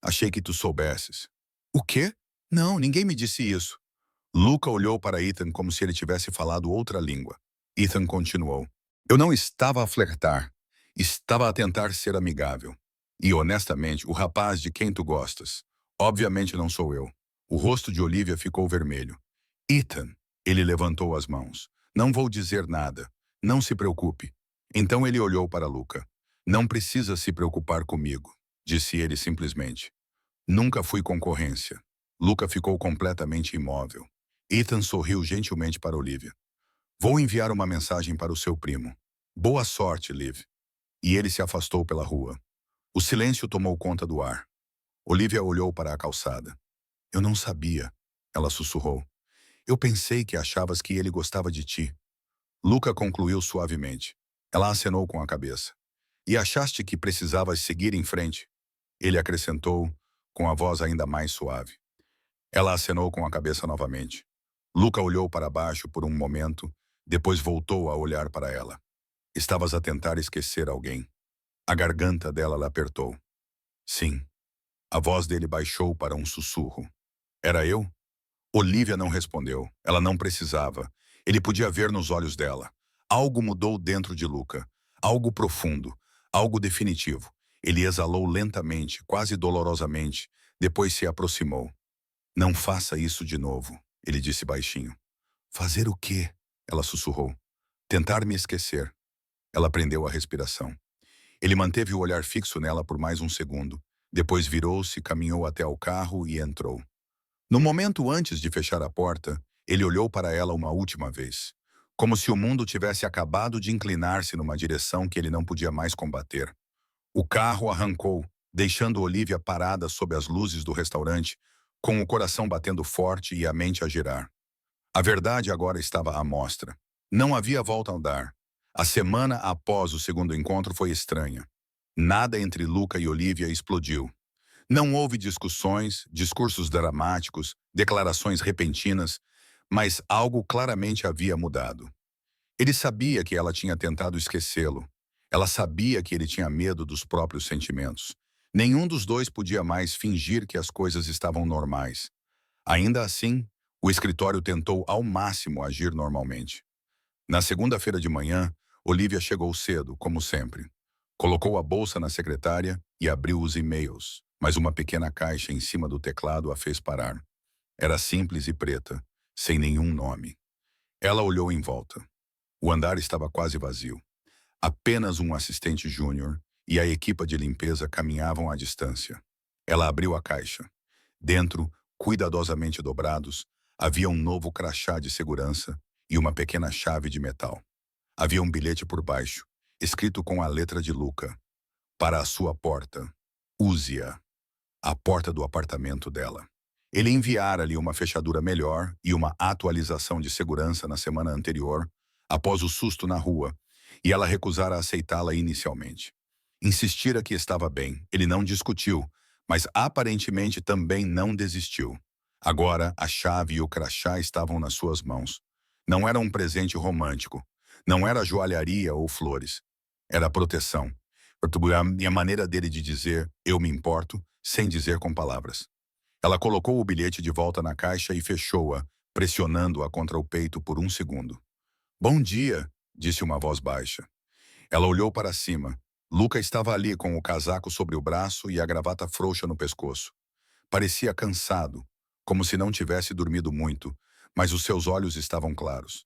A: Achei que tu soubesses. O quê? Não, ninguém me disse isso. Luca olhou para Ethan como se ele tivesse falado outra língua. Ethan continuou. Eu não estava a flertar. Estava a tentar ser amigável. E, honestamente, o rapaz de quem tu gostas. Obviamente não sou eu. O rosto de Olivia ficou vermelho. Ethan, ele levantou as mãos. Não vou dizer nada. Não se preocupe. Então ele olhou para Luca. Não precisa se preocupar comigo, disse ele simplesmente. Nunca fui concorrência. Luca ficou completamente imóvel. Ethan sorriu gentilmente para Olivia. Vou enviar uma mensagem para o seu primo. Boa sorte, Liv. E ele se afastou pela rua. O silêncio tomou conta do ar. Olivia olhou para a calçada. Eu não sabia, ela sussurrou. Eu pensei que achavas que ele gostava de ti. Luca concluiu suavemente. Ela acenou com a cabeça. E achaste que precisavas seguir em frente? Ele acrescentou, com a voz ainda mais suave. Ela acenou com a cabeça novamente. Luca olhou para baixo por um momento, depois voltou a olhar para ela. Estavas a tentar esquecer alguém. A garganta dela lhe apertou. Sim. A voz dele baixou para um sussurro. Era eu? Olivia não respondeu. Ela não precisava. Ele podia ver nos olhos dela. Algo mudou dentro de Luca. Algo profundo. Algo definitivo. Ele exalou lentamente, quase dolorosamente. Depois se aproximou. Não faça isso de novo, ele disse baixinho. Fazer o quê? Ela sussurrou. Tentar me esquecer. Ela prendeu a respiração. Ele manteve o olhar fixo nela por mais um segundo. Depois virou-se, caminhou até ao carro e entrou. No momento antes de fechar a porta, Ele olhou para ela uma última vez, como se o mundo tivesse acabado de inclinar-se numa direção que ele não podia mais combater. O carro arrancou, deixando Olivia parada sob as luzes do restaurante, com o coração batendo forte e a mente a girar. A verdade agora estava à mostra. Não havia volta a dar. A semana após o segundo encontro foi estranha. Nada entre Luca e Olivia explodiu. Não houve discussões, discursos dramáticos, declarações repentinas, mas algo claramente havia mudado. Ele sabia que ela tinha tentado esquecê-lo. Ela sabia que ele tinha medo dos próprios sentimentos. Nenhum dos dois podia mais fingir que as coisas estavam normais. Ainda assim, o escritório tentou ao máximo agir normalmente. Na segunda-feira de manhã, Olivia chegou cedo, como sempre. Colocou a bolsa na secretária e abriu os e-mails, mas uma pequena caixa em cima do teclado a fez parar. Era simples e preta, sem nenhum nome. Ela olhou em volta. O andar estava quase vazio. Apenas um assistente júnior e a equipa de limpeza caminhavam à distância. Ela abriu a caixa. Dentro, cuidadosamente dobrados, havia um novo crachá de segurança e uma pequena chave de metal. Havia um bilhete por baixo, escrito com a letra de Luca. Para a sua porta. Use-a. A porta do apartamento dela. Ele enviara-lhe uma fechadura melhor e uma atualização de segurança na semana anterior, após o susto na rua, e ela recusara aceitá-la inicialmente. Insistira que estava bem. Ele não discutiu, mas aparentemente também não desistiu. Agora, a chave e o crachá estavam nas suas mãos. Não era um presente romântico. Não era joalharia ou flores. Era proteção. A maneira dele de dizer "eu me importo", sem dizer com palavras. Ela colocou o bilhete de volta na caixa e fechou-a, pressionando-a contra o peito por um segundo. "Bom dia", disse uma voz baixa. Ela olhou para cima. Luca estava ali com o casaco sobre o braço e a gravata frouxa no pescoço. Parecia cansado, como se não tivesse dormido muito, mas os seus olhos estavam claros.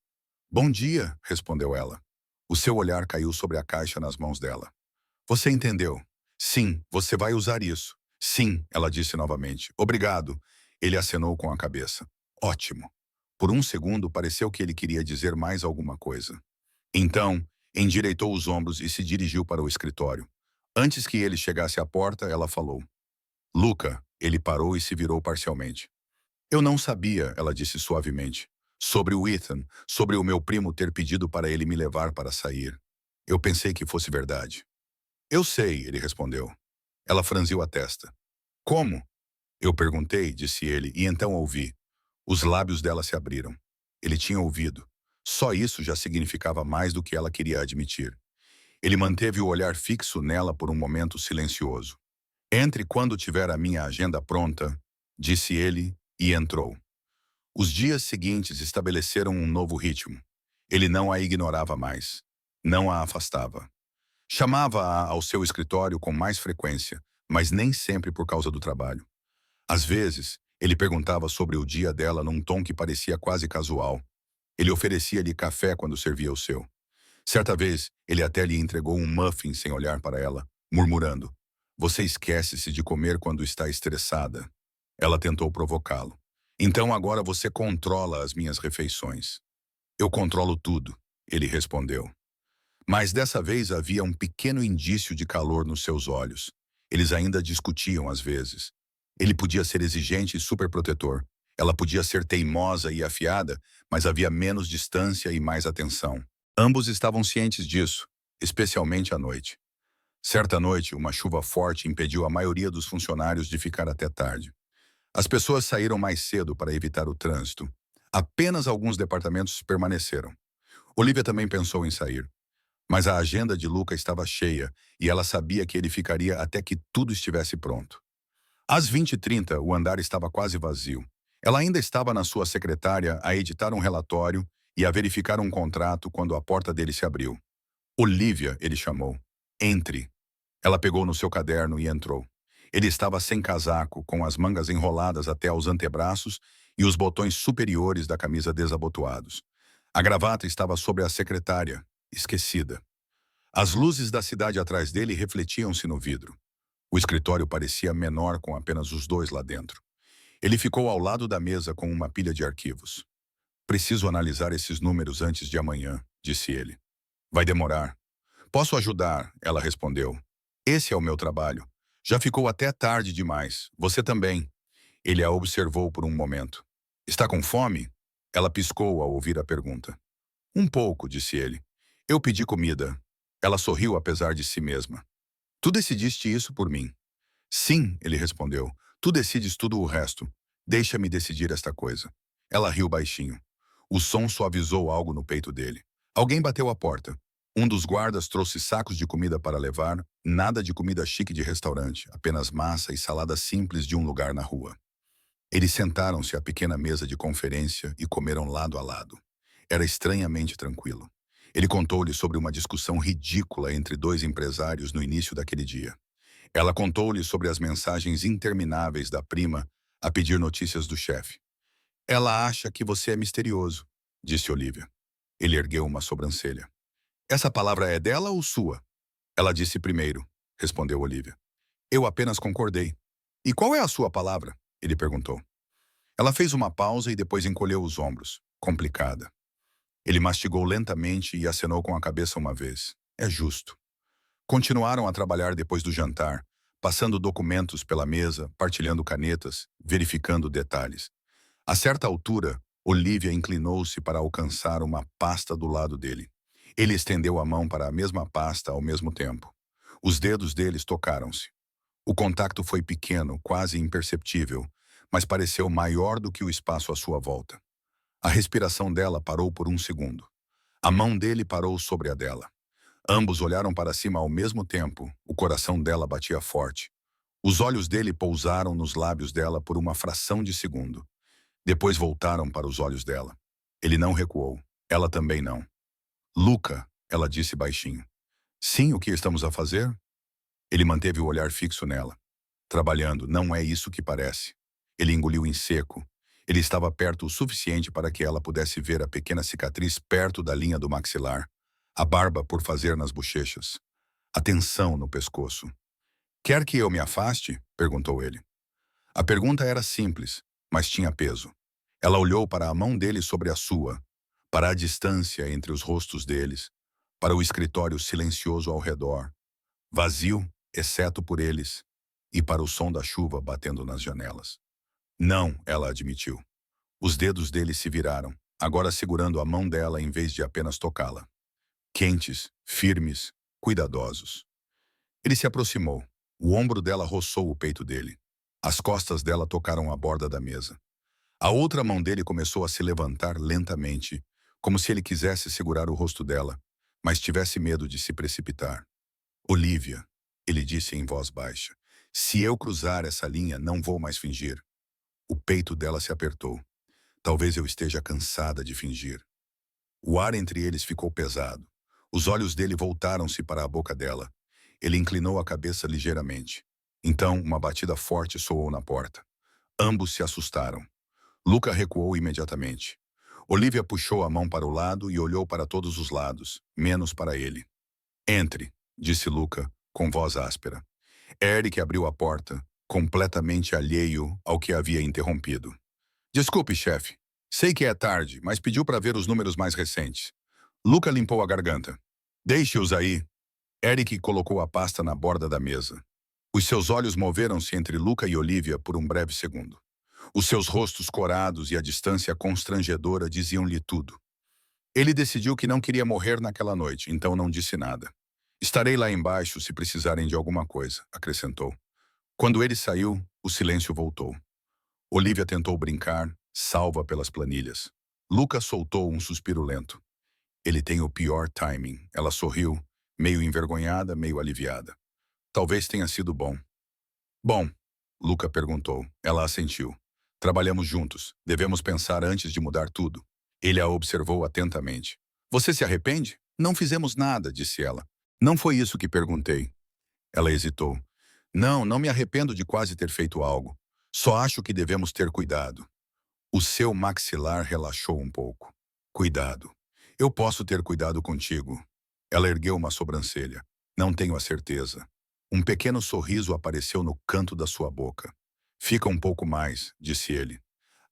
A: "Bom dia", respondeu ela. O seu olhar caiu sobre a caixa nas mãos dela. "Você entendeu? Sim, você vai usar isso." "Sim", ela disse novamente. "Obrigado." Ele acenou com a cabeça. "Ótimo." Por um segundo pareceu que ele queria dizer mais alguma coisa. Então, endireitou os ombros e se dirigiu para o escritório. Antes que ele chegasse à porta, ela falou. "Luca." Ele parou e se virou parcialmente. "Eu não sabia", ela disse suavemente. "Sobre o Ethan, sobre o meu primo ter pedido para ele me levar para sair. Eu pensei que fosse verdade." "Eu sei", ele respondeu. Ela franziu a testa. "Como?" "Eu perguntei", disse ele, e então ouvi. Os lábios dela se abriram. Ele tinha ouvido. Só isso já significava mais do que ela queria admitir. Ele manteve o olhar fixo nela por um momento silencioso. "Entre quando tiver a minha agenda pronta", disse ele, e entrou. Os dias seguintes estabeleceram um novo ritmo. Ele não a ignorava mais. Não a afastava. Chamava-a ao seu escritório com mais frequência, mas nem sempre por causa do trabalho. Às vezes, ele perguntava sobre o dia dela num tom que parecia quase casual. Ele oferecia-lhe café quando servia o seu. Certa vez, ele até lhe entregou um muffin sem olhar para ela, murmurando: "Você esquece-se de comer quando está estressada." Ela tentou provocá-lo. "Então agora você controla as minhas refeições." "Eu controlo tudo", ele respondeu. Mas dessa vez havia um pequeno indício de calor nos seus olhos. Eles ainda discutiam às vezes. Ele podia ser exigente e superprotetor. Ela podia ser teimosa e afiada, mas havia menos distância e mais atenção. Ambos estavam cientes disso, especialmente à noite. Certa noite, uma chuva forte impediu a maioria dos funcionários de ficar até tarde. As pessoas saíram mais cedo para evitar o trânsito. Apenas alguns departamentos permaneceram. Olivia também pensou em sair. Mas a agenda de Luca estava cheia e ela sabia que ele ficaria até que tudo estivesse pronto. Às 20h30, o andar estava quase vazio. Ela ainda estava na sua secretária a editar um relatório e a verificar um contrato quando a porta dele se abriu. "Olivia", ele chamou. "Entre." Ela pegou no seu caderno e entrou. Ele estava sem casaco, com as mangas enroladas até aos antebraços e os botões superiores da camisa desabotoados. A gravata estava sobre a secretária, esquecida. As luzes da cidade atrás dele refletiam-se no vidro. O escritório parecia menor com apenas os dois lá dentro. Ele ficou ao lado da mesa com uma pilha de arquivos. Preciso analisar esses números antes de amanhã, disse ele. Vai demorar. Posso ajudar, ela respondeu. Esse é o meu trabalho. Já ficou até tarde demais. Você também. Ele a observou por um momento. Está com fome? Ela piscou ao ouvir a pergunta. Um pouco, disse ele. Eu pedi comida. Ela sorriu apesar de si mesma. Tu decidiste isso por mim. Sim, ele respondeu. Tu decides tudo o resto. Deixa-me decidir esta coisa. Ela riu baixinho. O som suavizou algo no peito dele. Alguém bateu à porta. Um dos guardas trouxe sacos de comida para levar, nada de comida chique de restaurante, apenas massa e salada simples de um lugar na rua. Eles sentaram-se à pequena mesa de conferência e comeram lado a lado. Era estranhamente tranquilo. Ele contou-lhe sobre uma discussão ridícula entre dois empresários no início daquele dia. Ela contou-lhe sobre as mensagens intermináveis da prima a pedir notícias do chefe. Ela acha que você é misterioso, disse Olivia. Ele ergueu uma sobrancelha. Essa palavra é dela ou sua? Ela disse primeiro, respondeu Olivia. Eu apenas concordei. E qual é a sua palavra? Ele perguntou. Ela fez uma pausa e depois encolheu os ombros, complicada. Ele mastigou lentamente e acenou com a cabeça uma vez. É justo. Continuaram a trabalhar depois do jantar, passando documentos pela mesa, partilhando canetas, verificando detalhes. A certa altura, Olivia inclinou-se para alcançar uma pasta do lado dele. Ele estendeu a mão para a mesma pasta ao mesmo tempo. Os dedos deles tocaram-se. O contacto foi pequeno, quase imperceptível, mas pareceu maior do que o espaço à sua volta. A respiração dela parou por um segundo. A mão dele parou sobre a dela. Ambos olharam para cima ao mesmo tempo. O coração dela batia forte. Os olhos dele pousaram nos lábios dela por uma fração de segundo. Depois voltaram para os olhos dela. Ele não recuou. Ela também não. Luca, ela disse baixinho. Sim, o que estamos a fazer? Ele manteve o olhar fixo nela. Trabalhando, não é isso que parece. Ele engoliu em seco. Ele estava perto o suficiente para que ela pudesse ver a pequena cicatriz perto da linha do maxilar, a barba por fazer nas bochechas, a tensão no pescoço. Quer que eu me afaste? Perguntou ele. A pergunta era simples, mas tinha peso. Ela olhou para a mão dele sobre a sua, para a distância entre os rostos deles, para o escritório silencioso ao redor, vazio, exceto por eles, e para o som da chuva batendo nas janelas. Não, ela admitiu. Os dedos dele se viraram, agora segurando a mão dela em vez de apenas tocá-la. Quentes, firmes, cuidadosos. Ele se aproximou. O ombro dela roçou o peito dele. As costas dela tocaram a borda da mesa. A outra mão dele começou a se levantar lentamente, como se ele quisesse segurar o rosto dela, mas tivesse medo de se precipitar. Olivia, ele disse em voz baixa, se eu cruzar essa linha, não vou mais fingir. O peito dela se apertou. Talvez eu esteja cansada de fingir. O ar entre eles ficou pesado. Os olhos dele voltaram-se para a boca dela. Ele inclinou a cabeça ligeiramente. Então, uma batida forte soou na porta. Ambos se assustaram. Luca recuou imediatamente. Olivia puxou a mão para o lado e olhou para todos os lados, menos para ele. Entre, disse Luca, com voz áspera. Eric abriu a porta, completamente alheio ao que havia interrompido. Desculpe, chefe. Sei que é tarde, mas pediu para ver os números mais recentes. Luca limpou a garganta. Deixe-os aí. Eric colocou a pasta na borda da mesa. Os seus olhos moveram-se entre Luca e Olivia por um breve segundo. Os seus rostos corados e a distância constrangedora diziam-lhe tudo. Ele decidiu que não queria morrer naquela noite, então não disse nada. Estarei lá embaixo se precisarem de alguma coisa, acrescentou. Quando ele saiu, o silêncio voltou. Olivia tentou brincar, salva pelas planilhas. Luca soltou um suspiro lento. Ele tem o pior timing. Ela sorriu, meio envergonhada, meio aliviada. Talvez tenha sido bom. Bom, Luca perguntou. Ela assentiu. Trabalhamos juntos. Devemos pensar antes de mudar tudo. Ele a observou atentamente. Você se arrepende? Não fizemos nada, disse ela. Não foi isso que perguntei. Ela hesitou. Não, não me arrependo de quase ter feito algo. Só acho que devemos ter cuidado. O seu maxilar relaxou um pouco. Cuidado. Eu posso ter cuidado contigo. Ela ergueu uma sobrancelha. Não tenho a certeza. Um pequeno sorriso apareceu no canto da sua boca. Fica um pouco mais, disse ele.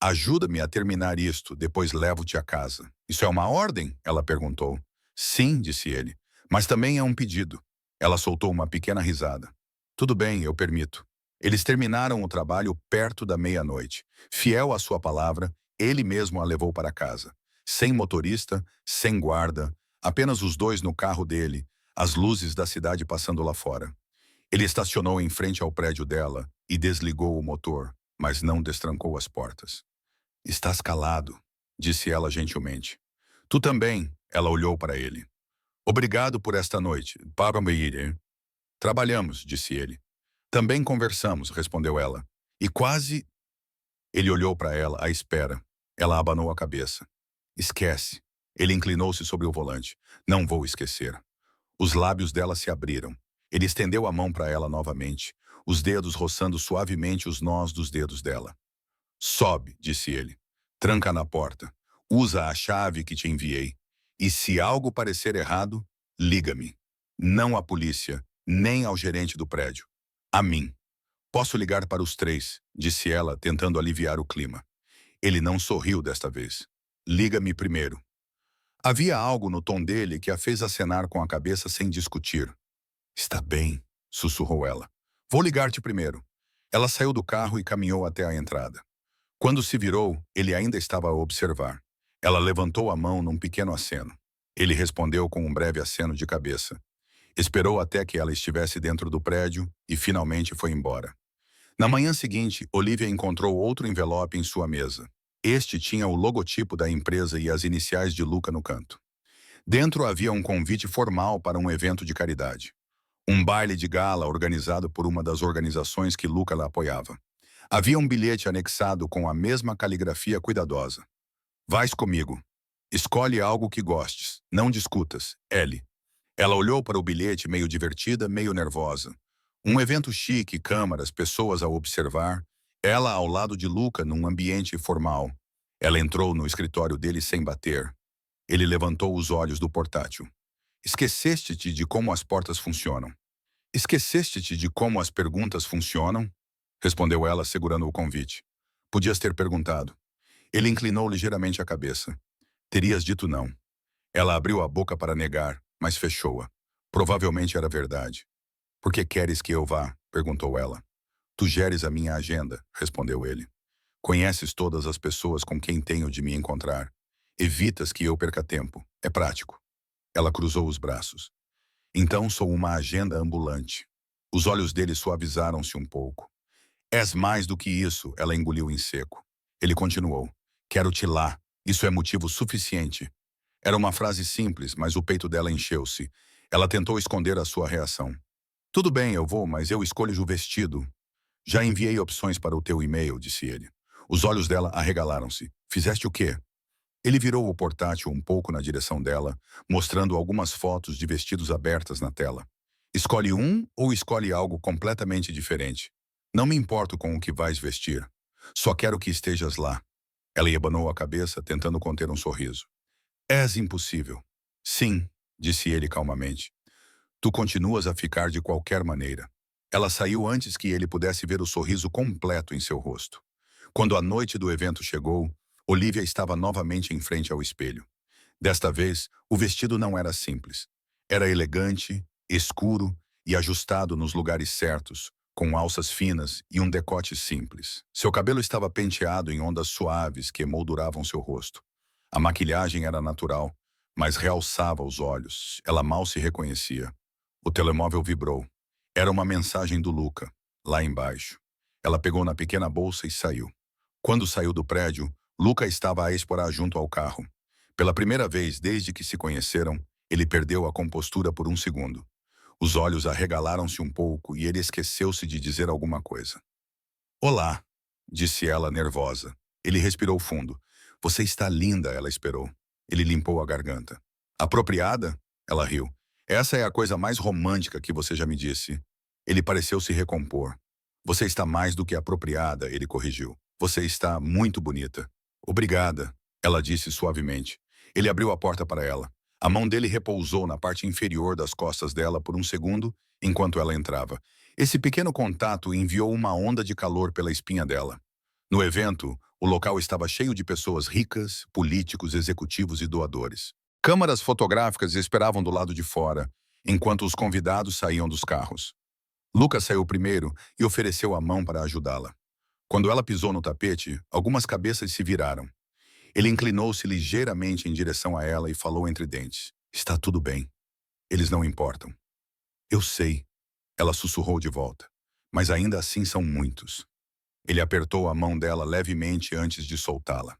A: Ajuda-me a terminar isto, depois levo-te a casa. Isso é uma ordem? Ela perguntou. Sim, disse ele. Mas também é um pedido. Ela soltou uma pequena risada. Tudo bem, eu permito. Eles terminaram o trabalho perto da meia-noite. Fiel à sua palavra, ele mesmo a levou para casa. Sem motorista, sem guarda, apenas os dois no carro dele, as luzes da cidade passando lá fora. Ele estacionou em frente ao prédio dela e desligou o motor, mas não destrancou as portas. Estás calado, disse ela gentilmente. Tu também, ela olhou para ele. Obrigado por esta noite. Para me ir. Trabalhamos, disse ele. Também conversamos, respondeu ela. E quase... Ele olhou para ela à espera. Ela abanou a cabeça. Esquece. Ele inclinou-se sobre o volante. Não vou esquecer. Os lábios dela se abriram. Ele estendeu a mão para ela novamente, os dedos roçando suavemente os nós dos dedos dela. Sobe, disse ele. Tranca na porta. Usa a chave que te enviei. E se algo parecer errado, liga-me. Não à polícia, nem ao gerente do prédio. A mim. Posso ligar para os três, disse ela, tentando aliviar o clima. Ele não sorriu desta vez. Liga-me primeiro. Havia algo no tom dele que a fez acenar com a cabeça sem discutir. Está bem, sussurrou ela. Vou ligar-te primeiro. Ela saiu do carro e caminhou até a entrada. Quando se virou, ele ainda estava a observar. Ela levantou a mão num pequeno aceno. Ele respondeu com um breve aceno de cabeça. Esperou até que ela estivesse dentro do prédio e finalmente foi embora. Na manhã seguinte, Olivia encontrou outro envelope em sua mesa. Este tinha o logotipo da empresa e as iniciais de Luca no canto. Dentro havia um convite formal para um evento de caridade. Um baile de gala organizado por uma das organizações que Luca la apoiava. Havia um bilhete anexado com a mesma caligrafia cuidadosa. Vais comigo. Escolhe algo que gostes. Não discutas. L. Ela olhou para o bilhete meio divertida, meio nervosa. Um evento chique, câmaras, pessoas a observar. Ela ao lado de Luca num ambiente formal. Ela entrou no escritório dele sem bater. Ele levantou os olhos do portátil. Esqueceste-te de como as portas funcionam. Esqueceste-te de como as perguntas funcionam? Respondeu ela, segurando o convite. Podias ter perguntado. Ele inclinou ligeiramente a cabeça. Terias dito não. Ela abriu a boca para negar, mas fechou-a. Provavelmente era verdade. Por que queres que eu vá? Perguntou ela. Tu geres a minha agenda, respondeu ele. Conheces todas as pessoas com quem tenho de me encontrar. Evitas que eu perca tempo. É prático. Ela cruzou os braços. Então sou uma agenda ambulante. Os olhos dele suavizaram-se um pouco. És mais do que isso, ela engoliu em seco. Ele continuou. Quero-te lá. Isso é motivo suficiente. Era uma frase simples, mas o peito dela encheu-se. Ela tentou esconder a sua reação. Tudo bem, eu vou, mas eu escolho o vestido. Já enviei opções para o teu e-mail, disse ele. Os olhos dela arregalaram-se. Fizeste o quê? Ele virou o portátil um pouco na direção dela, mostrando algumas fotos de vestidos abertas na tela. Escolhe um ou escolhe algo completamente diferente. Não me importo com o que vais vestir. Só quero que estejas lá. Ela abanou a cabeça, tentando conter um sorriso. És impossível. Sim, disse ele calmamente. Tu continuas a ficar de qualquer maneira. Ela saiu antes que ele pudesse ver o sorriso completo em seu rosto. Quando a noite do evento chegou, Olivia estava novamente em frente ao espelho. Desta vez, o vestido não era simples. Era elegante, escuro e ajustado nos lugares certos, com alças finas e um decote simples. Seu cabelo estava penteado em ondas suaves que emolduravam seu rosto. A maquilhagem era natural, mas realçava os olhos. Ela mal se reconhecia. O telemóvel vibrou. Era uma mensagem do Luca, lá embaixo. Ela pegou na pequena bolsa e saiu. Quando saiu do prédio, Luca estava a esporar junto ao carro. Pela primeira vez desde que se conheceram, ele perdeu a compostura por um segundo. Os olhos arregalaram-se um pouco e ele esqueceu-se de dizer alguma coisa. Olá, disse ela nervosa. Ele respirou fundo. Você está linda, ela esperou. Ele limpou a garganta. Apropriada? Ela riu. Essa é a coisa mais romântica que você já me disse. Ele pareceu se recompor. Você está mais do que apropriada, ele corrigiu. Você está muito bonita. Obrigada, ela disse suavemente. Ele abriu a porta para ela. A mão dele repousou na parte inferior das costas dela por um segundo, enquanto ela entrava. Esse pequeno contato enviou uma onda de calor pela espinha dela. No evento, o local estava cheio de pessoas ricas, políticos, executivos e doadores. Câmaras fotográficas esperavam do lado de fora, enquanto os convidados saíam dos carros. Lucas saiu primeiro e ofereceu a mão para ajudá-la. Quando ela pisou no tapete, algumas cabeças se viraram. Ele inclinou-se ligeiramente em direção a ela e falou entre dentes: "Está tudo bem. Eles não importam." "Eu sei", ela sussurrou de volta. "Mas ainda assim são muitos." Ele apertou a mão dela levemente antes de soltá-la.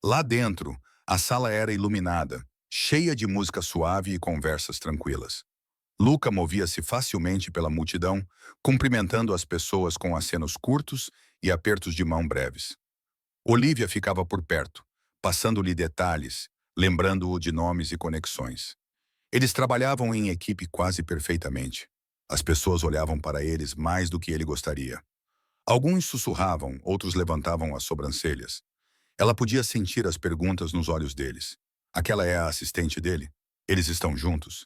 A: Lá dentro, a sala era iluminada, cheia de música suave e conversas tranquilas. Luca movia-se facilmente pela multidão, cumprimentando as pessoas com acenos curtos e apertos de mão breves. Olivia ficava por perto, passando-lhe detalhes, lembrando-o de nomes e conexões. Eles trabalhavam em equipe quase perfeitamente. As pessoas olhavam para eles mais do que ele gostaria. Alguns sussurravam, outros levantavam as sobrancelhas. Ela podia sentir as perguntas nos olhos deles. Aquela é a assistente dele? Eles estão juntos?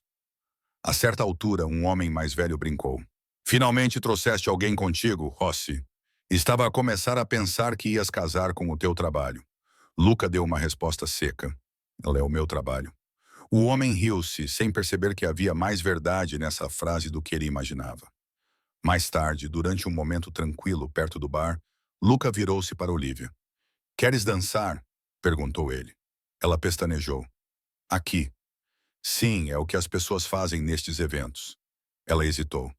A: A certa altura, um homem mais velho brincou: "Finalmente trouxeste alguém contigo, Rossi. Estava a começar a pensar que ias casar com o teu trabalho." Luca deu uma resposta seca: "Ela é o meu trabalho." O homem riu-se, sem perceber que havia mais verdade nessa frase do que ele imaginava. Mais tarde, durante um momento tranquilo perto do bar, Luca virou-se para Olivia. "Queres dançar?" perguntou ele. Ela pestanejou. "Aqui." "Sim, é o que as pessoas fazem nestes eventos." Ela hesitou.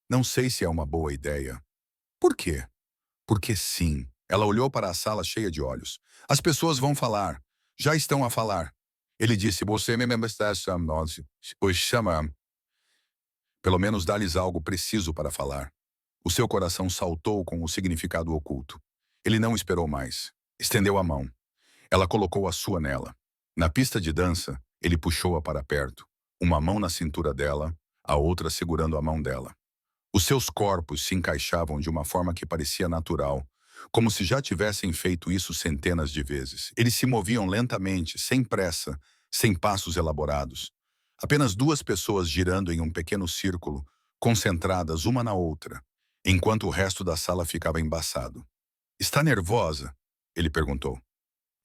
A: "Não sei se é uma boa ideia." "Por quê?" "Porque sim." Ela olhou para a sala cheia de olhos. "As pessoas vão falar. Já estão a falar." Ele disse: "Você me está chamando. Os chama." Pelo menos dá-lhes algo preciso para falar. O seu coração saltou com o significado oculto. Ele não esperou mais. Estendeu a mão. Ela colocou a sua nela. Na pista de dança, ele puxou-a para perto, uma mão na cintura dela, a outra segurando a mão dela. Os seus corpos se encaixavam de uma forma que parecia natural, como se já tivessem feito isso centenas de vezes. Eles se moviam lentamente, sem pressa, sem passos elaborados. Apenas duas pessoas girando em um pequeno círculo, concentradas uma na outra, enquanto o resto da sala ficava embaçado. "Está nervosa?" ele perguntou.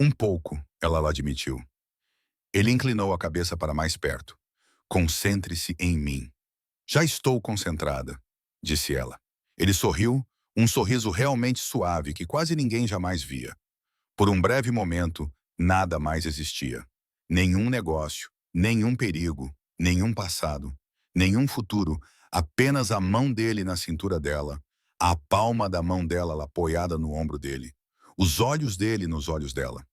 A: "Um pouco", ela admitiu. Ele inclinou a cabeça para mais perto. "Concentre-se em mim." "Já estou concentrada", disse ela. Ele sorriu, um sorriso realmente suave que quase ninguém jamais via. Por um breve momento, nada mais existia. Nenhum negócio, nenhum perigo, nenhum passado, nenhum futuro, apenas a mão dele na cintura dela, a palma da mão dela apoiada no ombro dele, os olhos dele nos olhos dela.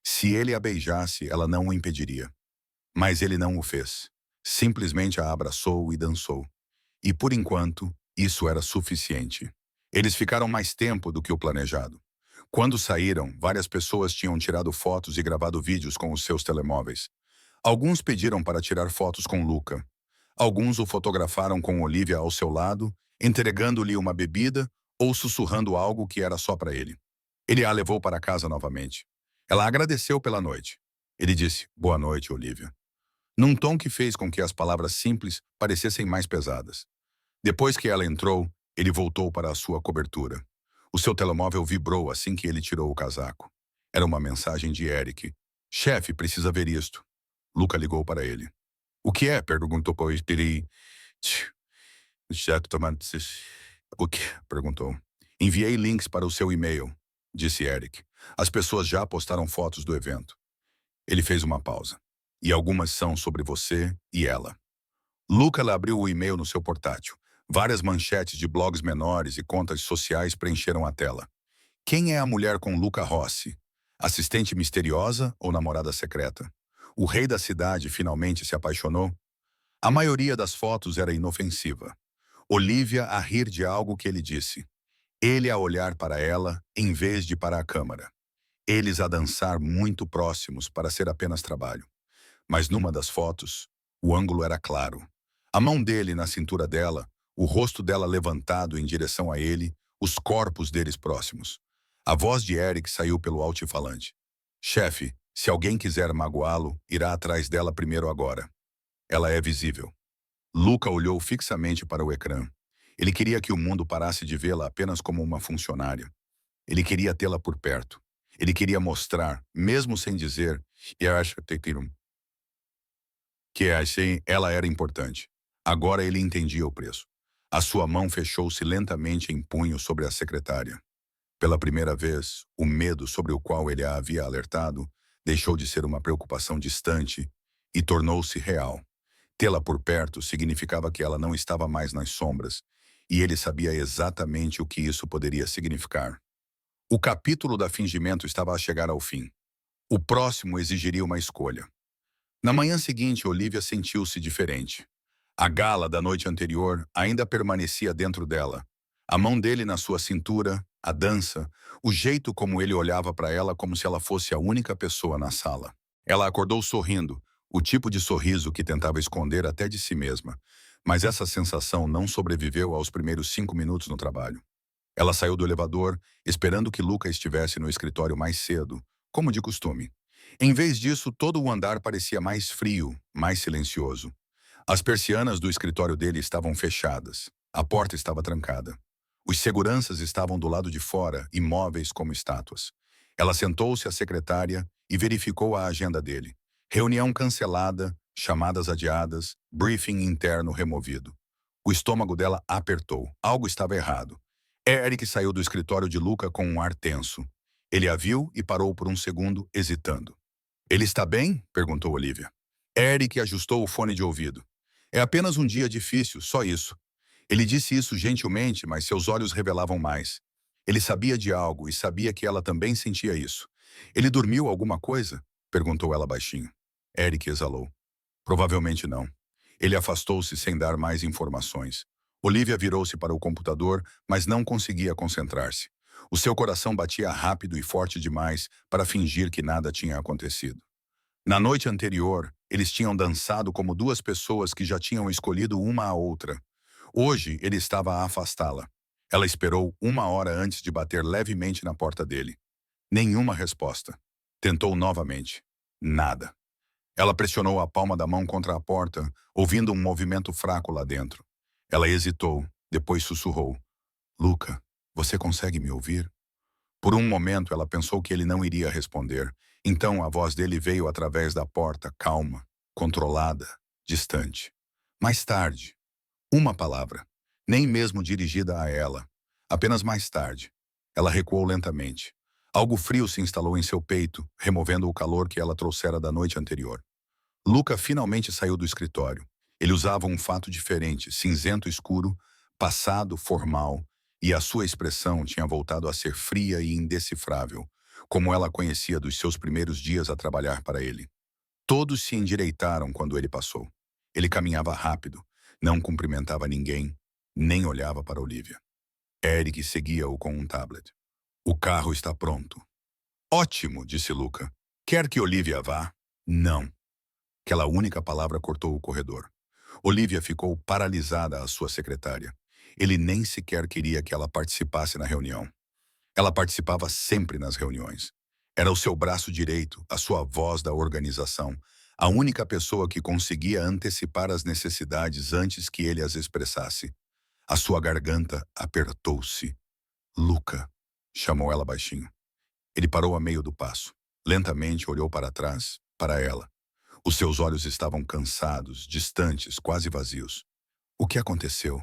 A: Se ele a beijasse, ela não o impediria. Mas ele não o fez. Simplesmente a abraçou e dançou. E por enquanto, isso era suficiente. Eles ficaram mais tempo do que o planejado. Quando saíram, várias pessoas tinham tirado fotos e gravado vídeos com os seus telemóveis. Alguns pediram para tirar fotos com Luca. Alguns o fotografaram com Olivia ao seu lado, entregando-lhe uma bebida ou sussurrando algo que era só para ele. Ele a levou para casa novamente. Ela agradeceu pela noite. Ele disse: "Boa noite, Olivia." Num tom que fez com que as palavras simples parecessem mais pesadas. Depois que ela entrou, ele voltou para a sua cobertura. O seu telemóvel vibrou assim que ele tirou o casaco. Era uma mensagem de Eric. "Chefe, precisa ver isto." Luca ligou para ele. "O que é?" perguntou pois ele. "O que?" perguntou. "Enviei links para o seu e-mail", disse Eric. "As pessoas já postaram fotos do evento." Ele fez uma pausa. "E algumas são sobre você e ela." Luca abriu o e-mail no seu portátil. Várias manchetes de blogs menores e contas sociais preencheram a tela. Quem é a mulher com Luca Rossi? Assistente misteriosa ou namorada secreta? O rei da cidade finalmente se apaixonou? A maioria das fotos era inofensiva. Olivia a rir de algo que ele disse. Ele a olhar para ela em vez de para a câmera. Eles a dançar muito próximos para ser apenas trabalho. Mas numa das fotos, o ângulo era claro. A mão dele na cintura dela, o rosto dela levantado em direção a ele, os corpos deles próximos. A voz de Eric saiu pelo altifalante. "Chefe, se alguém quiser magoá-lo, irá atrás dela primeiro agora. Ela é visível." Luca olhou fixamente para o ecrã. Ele queria que o mundo parasse de vê-la apenas como uma funcionária. Ele queria tê-la por perto. Ele queria mostrar, mesmo sem dizer, e eu acho que assim, ela era importante. Agora ele entendia o preço. A sua mão fechou-se lentamente em punho sobre a secretária. Pela primeira vez, o medo sobre o qual ele a havia alertado deixou de ser uma preocupação distante e tornou-se real. Tê-la por perto significava que ela não estava mais nas sombras, e ele sabia exatamente o que isso poderia significar. O capítulo da fingimento estava a chegar ao fim. O próximo exigiria uma escolha. Na manhã seguinte, Olivia sentiu-se diferente. A gala da noite anterior ainda permanecia dentro dela. A mão dele na sua cintura, a dança, o jeito como ele olhava para ela como se ela fosse a única pessoa na sala. Ela acordou sorrindo, o tipo de sorriso que tentava esconder até de si mesma. Mas essa sensação não sobreviveu aos primeiros 5 minutos no trabalho. Ela saiu do elevador, esperando que Luca estivesse no escritório mais cedo, como de costume. Em vez disso, todo o andar parecia mais frio, mais silencioso. As persianas do escritório dele estavam fechadas. A porta estava trancada. Os seguranças estavam do lado de fora, imóveis como estátuas. Ela sentou-se à secretária e verificou a agenda dele. Reunião cancelada, chamadas adiadas, briefing interno removido. O estômago dela apertou. Algo estava errado. Eric saiu do escritório de Luca com um ar tenso. Ele a viu e parou por um segundo, hesitando. "Ele está bem?" perguntou Olivia. Eric ajustou o fone de ouvido. "É apenas um dia difícil, só isso." Ele disse isso gentilmente, mas seus olhos revelavam mais. Ele sabia de algo e sabia que ela também sentia isso. "Ele dormiu alguma coisa?" perguntou ela baixinho. Eric exalou. "Provavelmente não." Ele afastou-se sem dar mais informações. Olivia virou-se para o computador, mas não conseguia concentrar-se. O seu coração batia rápido e forte demais para fingir que nada tinha acontecido. Na noite anterior, eles tinham dançado como duas pessoas que já tinham escolhido uma a outra. Hoje, ele estava a afastá-la. Ela esperou 1 hora antes de bater levemente na porta dele. Nenhuma resposta. Tentou novamente. Nada. Ela pressionou a palma da mão contra a porta, ouvindo um movimento fraco lá dentro. Ela hesitou, depois sussurrou. "Luca, você consegue me ouvir?" Por um momento, ela pensou que ele não iria responder. Então, a voz dele veio através da porta, calma, controlada, distante. Mais tarde, uma palavra, nem mesmo dirigida a ela. Apenas mais tarde. Ela recuou lentamente. Algo frio se instalou em seu peito, removendo o calor que ela trouxera da noite anterior. Luca finalmente saiu do escritório. Ele usava um fato diferente, cinzento escuro, passado, formal, e a sua expressão tinha voltado a ser fria e indecifrável, como ela conhecia dos seus primeiros dias a trabalhar para ele. Todos se endireitaram quando ele passou. Ele caminhava rápido, não cumprimentava ninguém, nem olhava para Olivia. Eric seguia-o com um tablet. "O carro está pronto." "Ótimo", disse Luca. "Quer que Olivia vá?" "Não." Aquela única palavra cortou o corredor. Olivia ficou paralisada à sua secretária. Ele nem sequer queria que ela participasse na reunião. Ela participava sempre nas reuniões. Era o seu braço direito, a sua voz da organização, a única pessoa que conseguia antecipar as necessidades antes que ele as expressasse. A sua garganta apertou-se. "Luca", chamou ela baixinho. Ele parou a meio do passo. Lentamente olhou para trás, para ela. Os seus olhos estavam cansados, distantes, quase vazios. "O que aconteceu?"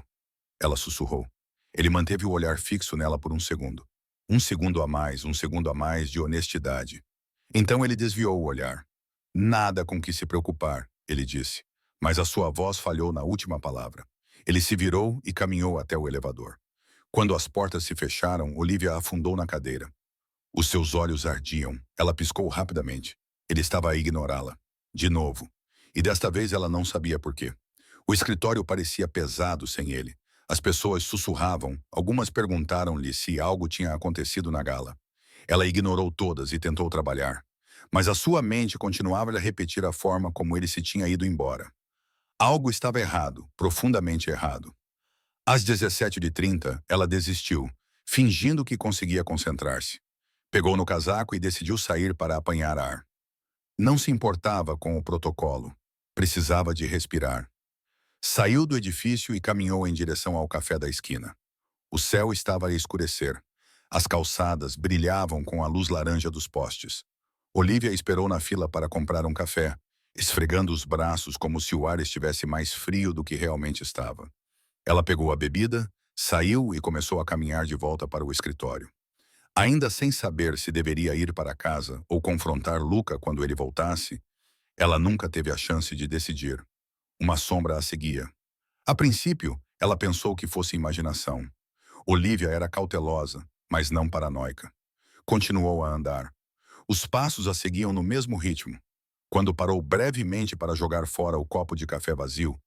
A: Ela sussurrou. Ele manteve o olhar fixo nela por um segundo. Um segundo a mais de honestidade. Então ele desviou o olhar. "Nada com que se preocupar", ele disse, mas a sua voz falhou na última palavra. Ele se virou e caminhou até o elevador. Quando as portas se fecharam, Olivia afundou na cadeira. Os seus olhos ardiam. Ela piscou rapidamente. Ele estava a ignorá-la. De novo. E desta vez ela não sabia por quê. O escritório parecia pesado sem ele. As pessoas sussurravam. Algumas perguntaram-lhe se algo tinha acontecido na gala. Ela ignorou todas e tentou trabalhar. Mas a sua mente continuava a repetir a forma como ele se tinha ido embora. Algo estava errado, profundamente errado. Às 17h30, ela desistiu, fingindo que conseguia concentrar-se. Pegou no casaco e decidiu sair para apanhar ar. Não se importava com o protocolo. Precisava de respirar. Saiu do edifício e caminhou em direção ao café da esquina. O céu estava a escurecer. As calçadas brilhavam com a luz laranja dos postes. Olivia esperou na fila para comprar um café, esfregando os braços como se o ar estivesse mais frio do que realmente estava. Ela pegou a bebida, saiu e começou a caminhar de volta para o escritório. Ainda sem saber se deveria ir para casa ou confrontar Luca quando ele voltasse, ela nunca teve a chance de decidir. Uma sombra a seguia. A princípio, ela pensou que fosse imaginação. Olivia era cautelosa, mas não paranoica. Continuou a andar. Os passos a seguiam no mesmo ritmo. Quando parou brevemente para jogar fora o copo de café vazio,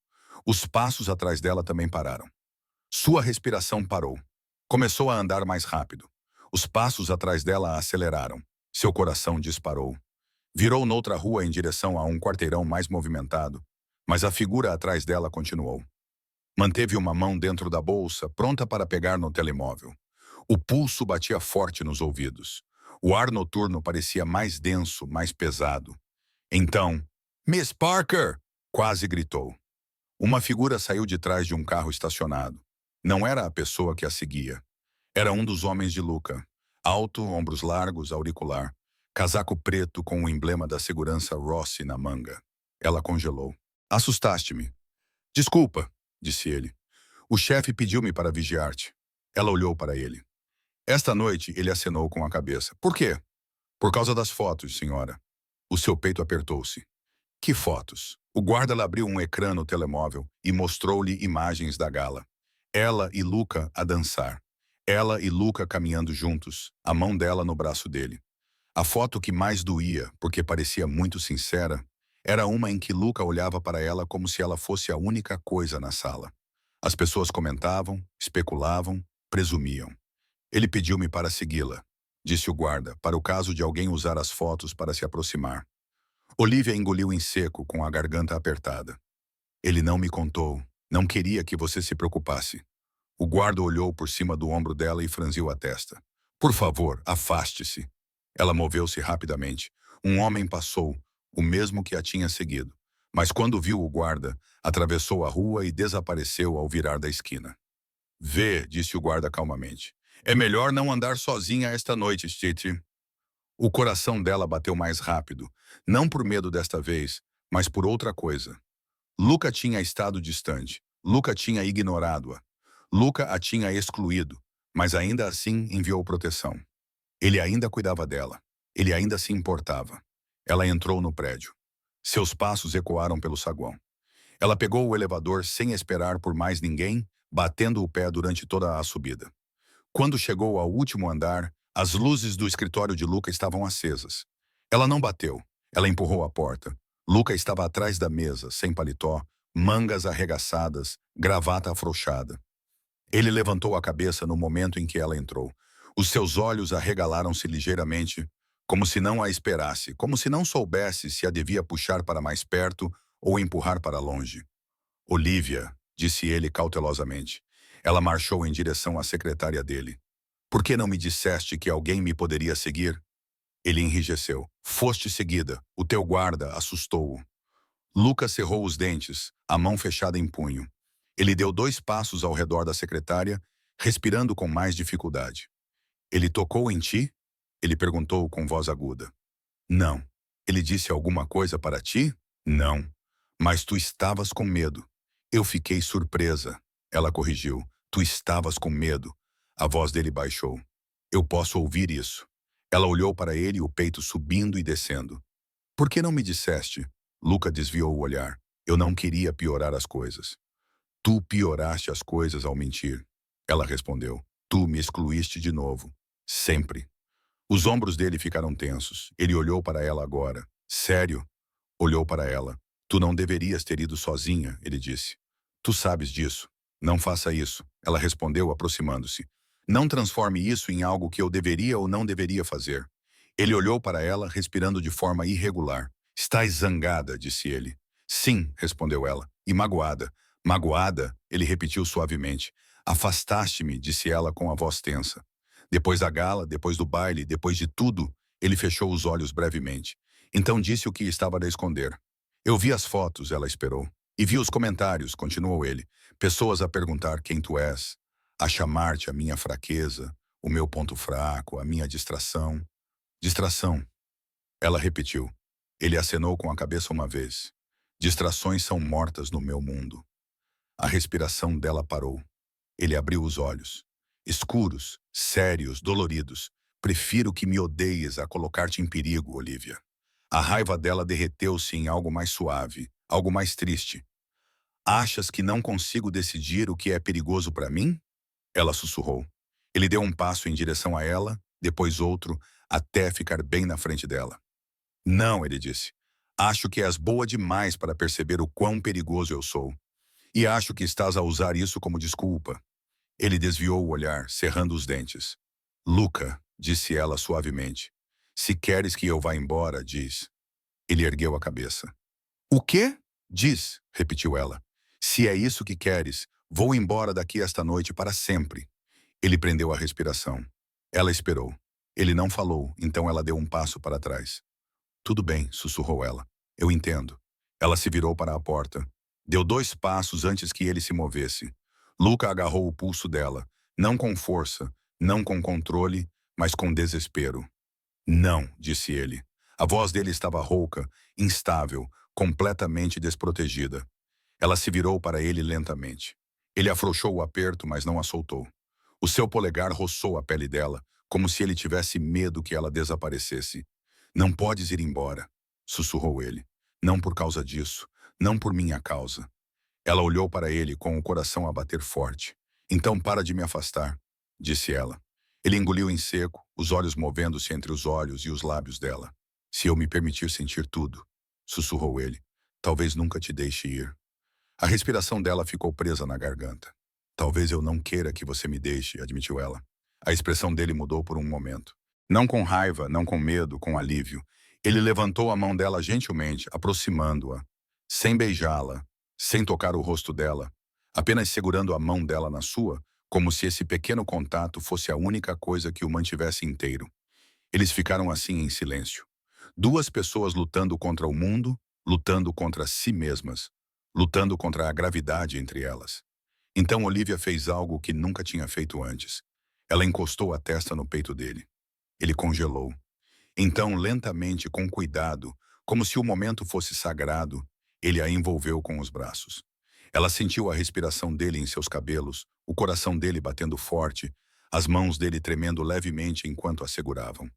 A: os passos atrás dela também pararam. Sua respiração parou. Começou a andar mais rápido. Os passos atrás dela a aceleraram. Seu coração disparou. Virou noutra rua em direção a um quarteirão mais movimentado, mas a figura atrás dela continuou. Manteve uma mão dentro da bolsa, pronta para pegar no telemóvel. O pulso batia forte nos ouvidos. O ar noturno parecia mais denso, mais pesado. Então, Miss Parker! Quase gritou. Uma figura saiu de trás de um carro estacionado. Não era a pessoa que a seguia. Era um dos homens de Luca. Alto, ombros largos, auricular. Casaco preto com o emblema da segurança Rossi na manga. Ela congelou. Assustaste-me. Desculpa, disse ele. O chefe pediu-me para vigiar-te. Ela olhou para ele. Esta noite, ele acenou com a cabeça. Por quê? Por causa das fotos, senhora. O seu peito apertou-se. Que fotos? O guarda lhe abriu um ecrã no telemóvel e mostrou-lhe imagens da gala. Ela e Luca a dançar. Ela e Luca caminhando juntos, a mão dela no braço dele. A foto que mais doía, porque parecia muito sincera, era uma em que Luca olhava para ela como se ela fosse a única coisa na sala. As pessoas comentavam, especulavam, presumiam. Ele pediu-me para segui-la, disse o guarda, para o caso de alguém usar as fotos para se aproximar. Olivia engoliu em seco, com a garganta apertada. Ele não me contou. Não queria que você se preocupasse. O guarda olhou por cima do ombro dela e franziu a testa. Por favor, afaste-se. Ela moveu-se rapidamente. Um homem passou, o mesmo que a tinha seguido. Mas quando viu o guarda, atravessou a rua e desapareceu ao virar da esquina. Vê, disse o guarda calmamente. É melhor não andar sozinha esta noite, Stitch. O coração dela bateu mais rápido, não por medo desta vez, mas por outra coisa. Luca tinha estado distante. Luca tinha ignorado-a. Luca a tinha excluído, mas ainda assim enviou proteção. Ele ainda cuidava dela. Ele ainda se importava. Ela entrou no prédio. Seus passos ecoaram pelo saguão. Ela pegou o elevador sem esperar por mais ninguém, batendo o pé durante toda a subida. Quando chegou ao último andar, as luzes do escritório de Luca estavam acesas. Ela não bateu. Ela empurrou a porta. Luca estava atrás da mesa, sem paletó, mangas arregaçadas, gravata afrouxada. Ele levantou a cabeça no momento em que ela entrou. Os seus olhos arregalaram-se ligeiramente, como se não a esperasse, como se não soubesse se a devia puxar para mais perto ou empurrar para longe. Olivia, disse ele cautelosamente. Ela marchou em direção à secretária dele. Por que não me disseste que alguém me poderia seguir? Ele enrijeceu. Foste seguida. O teu guarda assustou-o. Lucas cerrou os dentes, a mão fechada em punho. Ele deu 2 passos ao redor da secretária, respirando com mais dificuldade. Ele tocou em ti? Ele perguntou com voz aguda. Não. Ele disse alguma coisa para ti? Não. Mas tu estavas com medo. Eu fiquei surpresa. Ela corrigiu. Tu estavas com medo. A voz dele baixou. Eu posso ouvir isso. Ela olhou para ele, o peito subindo e descendo. Por que não me disseste? Luca desviou o olhar. Eu não queria piorar as coisas. Tu pioraste as coisas ao mentir. Ela respondeu. Tu me excluíste de novo. Sempre. Os ombros dele ficaram tensos. Ele olhou para ela agora. Sério? Olhou para ela. Tu não deverias ter ido sozinha, ele disse. Tu sabes disso. Não faça isso. Ela respondeu, aproximando-se. Não transforme isso em algo que eu deveria ou não deveria fazer. Ele olhou para ela, respirando de forma irregular. Estás zangada, disse ele. Sim, respondeu ela. E magoada. Magoada, ele repetiu suavemente. Afastaste-me, disse ela com a voz tensa. Depois da gala, depois do baile, depois de tudo, ele fechou os olhos brevemente. Então disse o que estava a esconder. Eu vi as fotos, ela esperou. E vi os comentários, continuou ele. Pessoas a perguntar quem tu és, a chamar-te a minha fraqueza, O meu ponto fraco, a minha distração. Distração, ela repetiu. Ele acenou com a cabeça uma vez. Distrações são mortas no meu mundo. A respiração dela parou. Ele abriu os olhos. Escuros, sérios, doloridos. Prefiro que me odeies a colocar-te em perigo, Olivia. A raiva dela derreteu-se em algo mais suave, algo mais triste. Achas que não consigo decidir o que é perigoso para mim? Ela sussurrou. Ele deu um passo em direção a ela, depois outro, até ficar bem na frente dela. Não, ele disse. Acho que és boa demais para perceber o quão perigoso eu sou. E acho que estás a usar isso como desculpa. Ele desviou o olhar, cerrando os dentes. Luca, disse ela suavemente. Se queres que eu vá embora, diz. Ele ergueu a cabeça. O quê? Diz, repetiu ela. Se é isso que queres, vou embora daqui esta noite para sempre. Ele prendeu a respiração. Ela esperou. Ele não falou, então ela deu um passo para trás. Tudo bem, sussurrou ela. Eu entendo. Ela se virou para a porta. Deu 2 passos antes que ele se movesse. Luca agarrou o pulso dela, não com força, não com controle, mas com desespero. Não, disse ele. A voz dele estava rouca, instável, completamente desprotegida. Ela se virou para ele lentamente. Ele afrouxou o aperto, mas não a soltou. O seu polegar roçou a pele dela, como se ele tivesse medo que ela desaparecesse. Não podes ir embora, sussurrou ele. Não por causa disso, não por minha causa. Ela olhou para ele com o coração a bater forte. Então para de me afastar, disse ela. Ele engoliu em seco, os olhos movendo-se entre os olhos e os lábios dela. Se eu me permitir sentir tudo, sussurrou ele, talvez nunca te deixe ir. A respiração dela ficou presa na garganta. Talvez eu não queira que você me deixe, admitiu ela. A expressão dele mudou por um momento. Não com raiva, não com medo, com alívio. Ele levantou a mão dela gentilmente, aproximando-a, sem beijá-la, sem tocar o rosto dela, apenas segurando a mão dela na sua, como se esse pequeno contato fosse a única coisa que o mantivesse inteiro. Eles ficaram assim em silêncio. 2 pessoas lutando contra o mundo, lutando contra si mesmas, lutando contra a gravidade entre elas. Então Olivia fez algo que nunca tinha feito antes. Ela encostou a testa no peito dele. Ele congelou. Então, lentamente, com cuidado, como se o momento fosse sagrado, ele a envolveu com os braços. Ela sentiu a respiração dele em seus cabelos, o coração dele batendo forte, as mãos dele tremendo levemente enquanto a seguravam.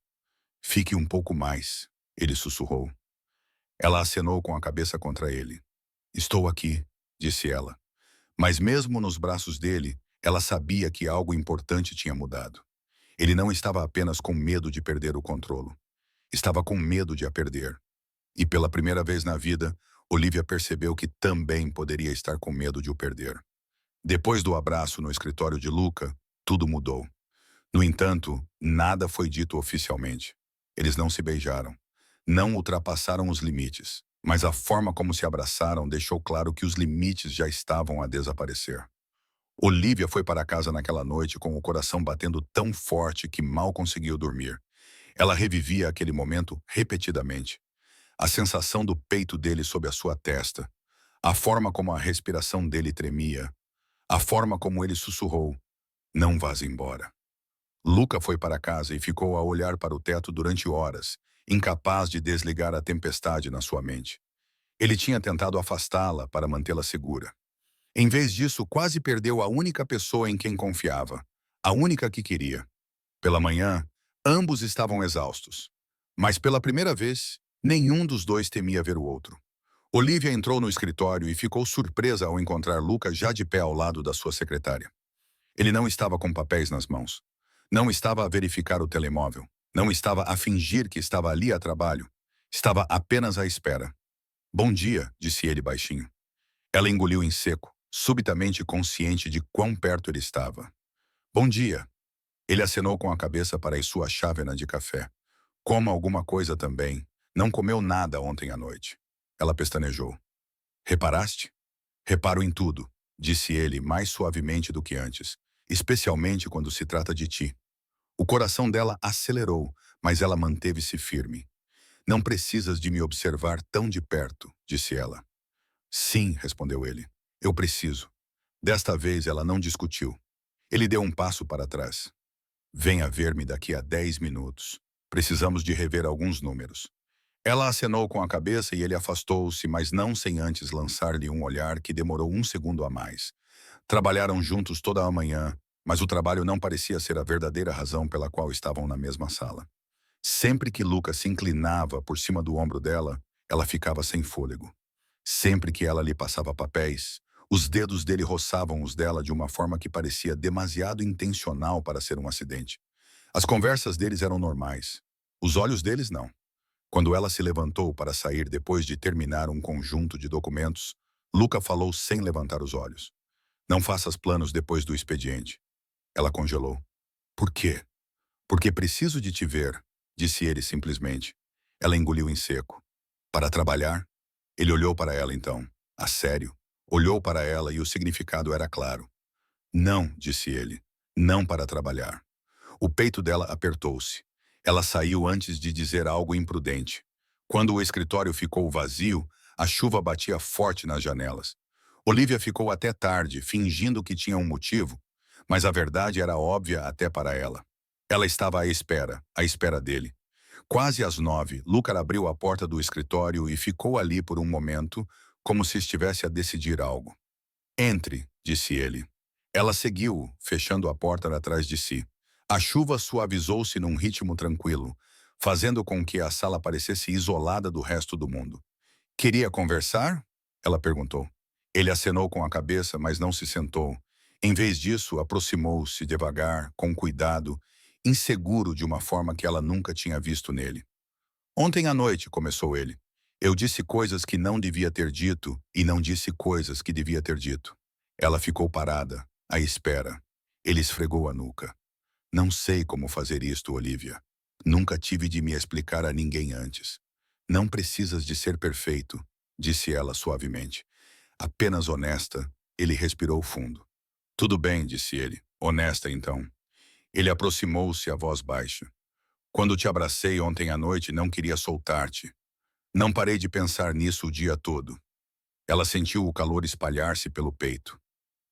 A: Fique um pouco mais, ele sussurrou. Ela acenou com a cabeça contra ele. Estou aqui, disse ela. Mas mesmo nos braços dele, ela sabia que algo importante tinha mudado. Ele não estava apenas com medo de perder o controle. Estava com medo de a perder. E pela primeira vez na vida, Olivia percebeu que também poderia estar com medo de o perder. Depois do abraço no escritório de Luca, tudo mudou. No entanto, nada foi dito oficialmente. Eles não se beijaram. Não ultrapassaram os limites. Mas a forma como se abraçaram deixou claro que os limites já estavam a desaparecer. Olivia foi para casa naquela noite com o coração batendo tão forte que mal conseguiu dormir. Ela revivia aquele momento repetidamente. A sensação do peito dele sob a sua testa, a forma como a respiração dele tremia, a forma como ele sussurrou, não vás embora. Luca foi para casa e ficou a olhar para o teto durante horas, incapaz de desligar a tempestade na sua mente. Ele tinha tentado afastá-la para mantê-la segura. Em vez disso, quase perdeu a única pessoa em quem confiava, a única que queria. Pela manhã, ambos estavam exaustos. Mas pela primeira vez, nenhum dos dois temia ver o outro. Olivia entrou no escritório e ficou surpresa ao encontrar Luca já de pé ao lado da sua secretária. Ele não estava com papéis nas mãos. Não estava a verificar o telemóvel. Não estava a fingir que estava ali a trabalho. Estava apenas à espera. Bom dia, disse ele baixinho. Ela engoliu em seco, subitamente consciente de quão perto ele estava. Bom dia. Ele acenou com a cabeça para a sua chávena de café. Coma alguma coisa também. Não comeu nada ontem à noite. Ela pestanejou. Reparaste? Reparo em tudo, disse ele mais suavemente do que antes, especialmente quando se trata de ti. O coração dela acelerou, mas ela manteve-se firme. Não precisas de me observar tão de perto, disse ela. Sim, respondeu ele. Eu preciso. Desta vez ela não discutiu. Ele deu um passo para trás. Venha ver-me daqui a 10 minutos. Precisamos de rever alguns números. Ela acenou com a cabeça e ele afastou-se, mas não sem antes lançar-lhe um olhar que demorou um segundo a mais. Trabalharam juntos toda a manhã, mas o trabalho não parecia ser a verdadeira razão pela qual estavam na mesma sala. Sempre que Lucas se inclinava por cima do ombro dela, ela ficava sem fôlego. Sempre que ela lhe passava papéis, os dedos dele roçavam os dela de uma forma que parecia demasiado intencional para ser um acidente. As conversas deles eram normais. Os olhos deles não. Quando ela se levantou para sair depois de terminar um conjunto de documentos, Luca falou sem levantar os olhos. Não faças planos depois do expediente. Ela congelou. Por quê? Porque preciso de te ver, disse ele simplesmente. Ela engoliu em seco. Para trabalhar? Ele olhou para ela então. A sério. Olhou para ela e o significado era claro. Não, disse ele. Não para trabalhar. O peito dela apertou-se. Ela saiu antes de dizer algo imprudente. Quando o escritório ficou vazio, a chuva batia forte nas janelas. Olivia ficou até tarde, fingindo que tinha um motivo, mas a verdade era óbvia até para ela. Ela estava à espera dele. Quase às 9, Lucar abriu a porta do escritório e ficou ali por um momento, como se estivesse a decidir algo. Entre, disse ele. Ela seguiu, fechando a porta atrás de si. A chuva suavizou-se num ritmo tranquilo, fazendo com que a sala parecesse isolada do resto do mundo. Queria conversar? Ela perguntou. Ele acenou com a cabeça, mas não se sentou. Em vez disso, aproximou-se devagar, com cuidado, inseguro de uma forma que ela nunca tinha visto nele. Ontem à noite, começou ele. Eu disse coisas que não devia ter dito e não disse coisas que devia ter dito. Ela ficou parada, à espera. Ele esfregou a nuca. Não sei como fazer isto, Olivia. Nunca tive de me explicar a ninguém antes. Não precisas de ser perfeito, disse ela suavemente. Apenas honesta. Ele respirou fundo. Tudo bem, disse ele. Honesta, então. Ele aproximou-se a voz baixa. Quando te abracei ontem à noite, não queria soltar-te. Não parei de pensar nisso o dia todo. Ela sentiu o calor espalhar-se pelo peito.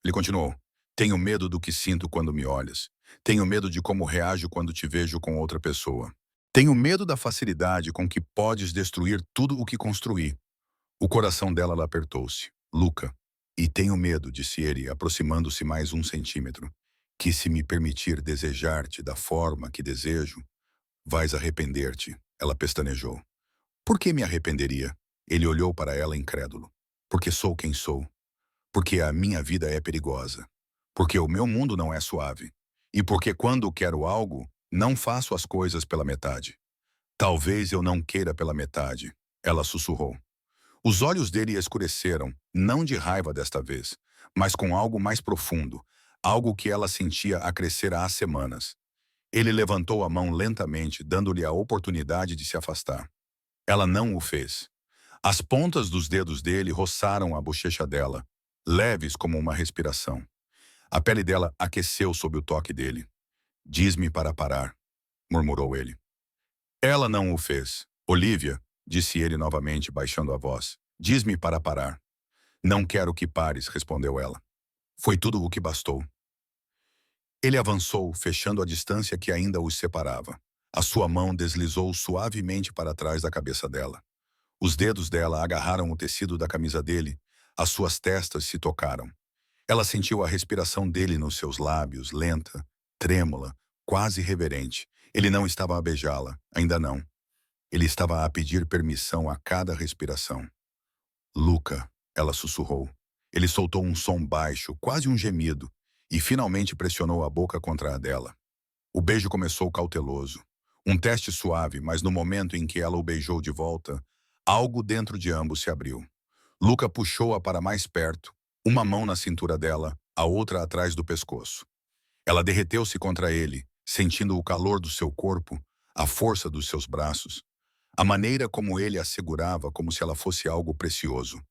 A: Ele continuou. Tenho medo do que sinto quando me olhas. Tenho medo de como reajo quando te vejo com outra pessoa. Tenho medo da facilidade com que podes destruir tudo o que construí. O coração dela apertou-se. Luca. E tenho medo, disse ele, aproximando-se mais um centímetro, que se me permitir desejar-te da forma que desejo, vais arrepender-te. Ela pestanejou. Por que me arrependeria? Ele olhou para ela incrédulo. Porque sou quem sou. Porque a minha vida é perigosa. Porque o meu mundo não é suave. E porque quando quero algo, não faço as coisas pela metade. Talvez eu não queira pela metade, ela sussurrou. Os olhos dele escureceram, não de raiva desta vez, mas com algo mais profundo, algo que ela sentia a crescer há semanas. Ele levantou a mão lentamente, dando-lhe a oportunidade de se afastar. Ela não o fez. As pontas dos dedos dele roçaram a bochecha dela, leves como uma respiração. A pele dela aqueceu sob o toque dele. Diz-me para parar, murmurou ele. Ela não o fez. Olivia, disse ele novamente, baixando a voz. Diz-me para parar. Não quero que pares, respondeu ela. Foi tudo o que bastou. Ele avançou, fechando a distância que ainda os separava. A sua mão deslizou suavemente para trás da cabeça dela. Os dedos dela agarraram o tecido da camisa dele, as suas testas se tocaram. Ela sentiu a respiração dele nos seus lábios, lenta, trêmula, quase reverente. Ele não estava a beijá-la, ainda não. Ele estava a pedir permissão a cada respiração. Luca, ela sussurrou. Ele soltou um som baixo, quase um gemido, e finalmente pressionou a boca contra a dela. O beijo começou cauteloso. Um teste suave, mas no momento em que ela o beijou de volta, algo dentro de ambos se abriu. Luca puxou-a para mais perto, uma mão na cintura dela, a outra atrás do pescoço. Ela derreteu-se contra ele, sentindo o calor do seu corpo, a força dos seus braços, a maneira como ele a segurava como se ela fosse algo precioso.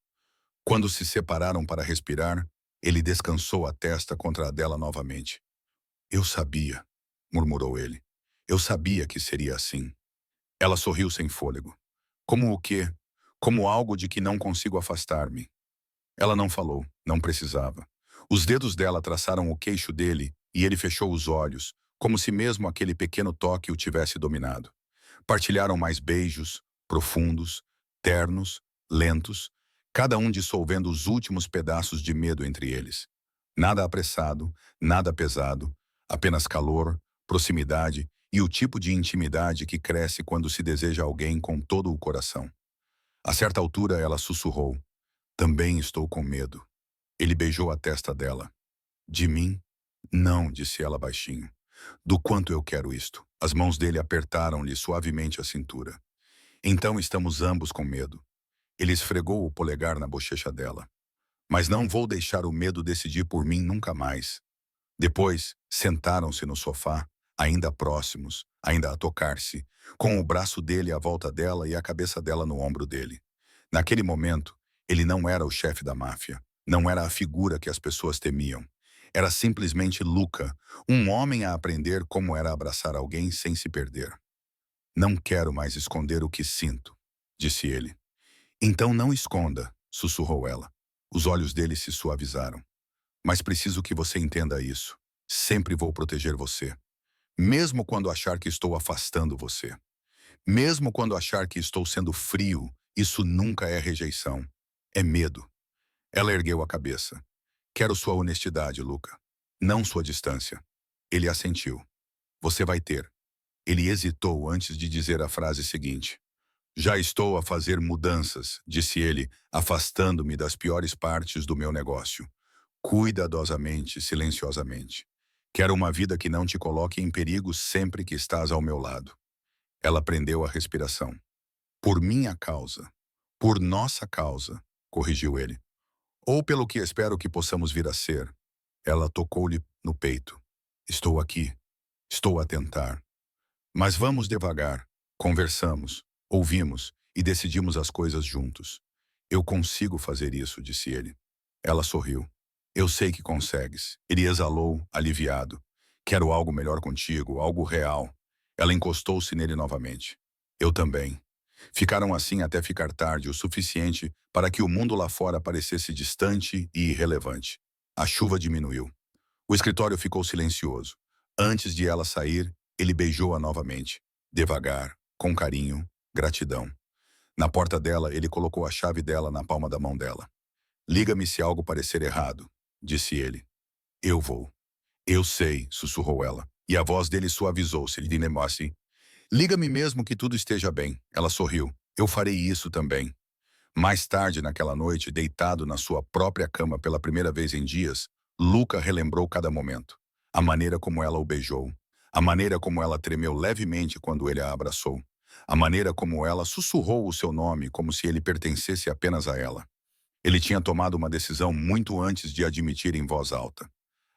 A: Quando se separaram para respirar, ele descansou a testa contra a dela novamente. Eu sabia, murmurou ele. Eu sabia que seria assim. Ela sorriu sem fôlego. Como o quê? Como algo de que não consigo afastar-me. Ela não falou, não precisava. Os dedos dela traçaram o queixo dele e ele fechou os olhos, como se mesmo aquele pequeno toque o tivesse dominado. Partilharam mais beijos, profundos, ternos, lentos, cada um dissolvendo os últimos pedaços de medo entre eles. Nada apressado, nada pesado, apenas calor, proximidade e o tipo de intimidade que cresce quando se deseja alguém com todo o coração. A certa altura ela sussurrou: "Também estou com medo." Ele beijou a testa dela. "De mim?" "Não", disse ela baixinho. "Do quanto eu quero isto." As mãos dele apertaram-lhe suavemente a cintura. "Então estamos ambos com medo." Ele esfregou o polegar na bochecha dela. "Mas não vou deixar o medo decidir por mim nunca mais." Depois, sentaram-se no sofá, ainda próximos, ainda a tocar-se, com o braço dele à volta dela e a cabeça dela no ombro dele. Naquele momento, ele não era o chefe da máfia, não era a figura que as pessoas temiam. Era simplesmente Luca, um homem a aprender como era abraçar alguém sem se perder. "Não quero mais esconder o que sinto", disse ele. "Então não esconda", sussurrou ela. Os olhos dele se suavizaram. "Mas preciso que você entenda isso. Sempre vou proteger você. Mesmo quando achar que estou afastando você. Mesmo quando achar que estou sendo frio, isso nunca é rejeição. É medo." Ela ergueu a cabeça. "Quero sua honestidade, Luca. Não sua distância." Ele assentiu. "Você vai ter." Ele hesitou antes de dizer a frase seguinte. "Já estou a fazer mudanças", disse ele, afastando-me das piores partes do meu negócio. Cuidadosamente, silenciosamente. "Quero uma vida que não te coloque em perigo sempre que estás ao meu lado." Ela prendeu a respiração. "Por minha causa. Por nossa causa", corrigiu ele. "Ou pelo que espero que possamos vir a ser." Ela tocou-lhe no peito. "Estou aqui. Estou a tentar. Mas vamos devagar. Conversamos, ouvimos e decidimos as coisas juntos." "Eu consigo fazer isso", disse ele. Ela sorriu. "Eu sei que consegues." Ele exalou, aliviado. "Quero algo melhor contigo, algo real." Ela encostou-se nele novamente. "Eu também." Ficaram assim até ficar tarde o suficiente para que o mundo lá fora parecesse distante e irrelevante. A chuva diminuiu. O escritório ficou silencioso. Antes de ela sair, ele beijou-a novamente. Devagar, com carinho, gratidão. Na porta dela, ele colocou a chave dela na palma da mão dela. "Liga-me se algo parecer errado", disse ele. "Eu vou." "Eu sei", sussurrou ela. E a voz dele suavizou-se. Dinemossi. "Liga-me mesmo que tudo esteja bem." Ela sorriu. "Eu farei isso também." Mais tarde naquela noite, deitado na sua própria cama pela primeira vez em dias, Luca relembrou cada momento. A maneira como ela o beijou. A maneira como ela tremeu levemente quando ele a abraçou. A maneira como ela sussurrou o seu nome como se ele pertencesse apenas a ela. Ele tinha tomado uma decisão muito antes de admitir em voz alta.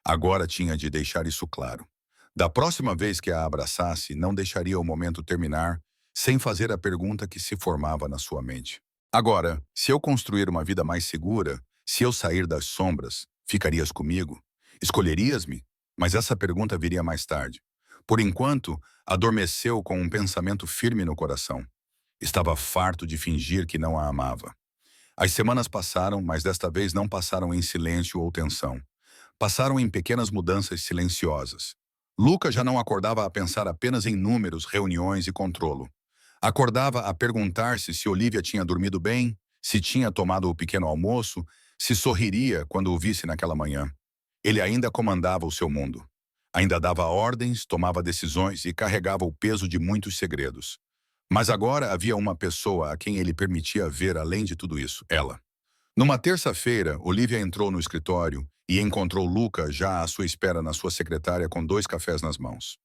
A: Agora tinha de deixar isso claro. Da próxima vez que a abraçasse, não deixaria o momento terminar sem fazer a pergunta que se formava na sua mente. "Agora, se eu construir uma vida mais segura, se eu sair das sombras, ficarias comigo? Escolherias-me?" Mas essa pergunta viria mais tarde. Por enquanto, adormeceu com um pensamento firme no coração. Estava farto de fingir que não a amava. As semanas passaram, mas desta vez não passaram em silêncio ou tensão. Passaram em pequenas mudanças silenciosas. Luca já não acordava a pensar apenas em números, reuniões e controlo. Acordava a perguntar-se se Olivia tinha dormido bem, se tinha tomado o pequeno almoço, se sorriria quando o visse naquela manhã. Ele ainda comandava o seu mundo. Ainda dava ordens, tomava decisões e carregava o peso de muitos segredos. Mas agora havia uma pessoa a quem ele permitia ver além de tudo isso, ela. Numa terça-feira, Olivia entrou no escritório e encontrou Luca já à sua espera na sua secretária com 2 cafés nas mãos.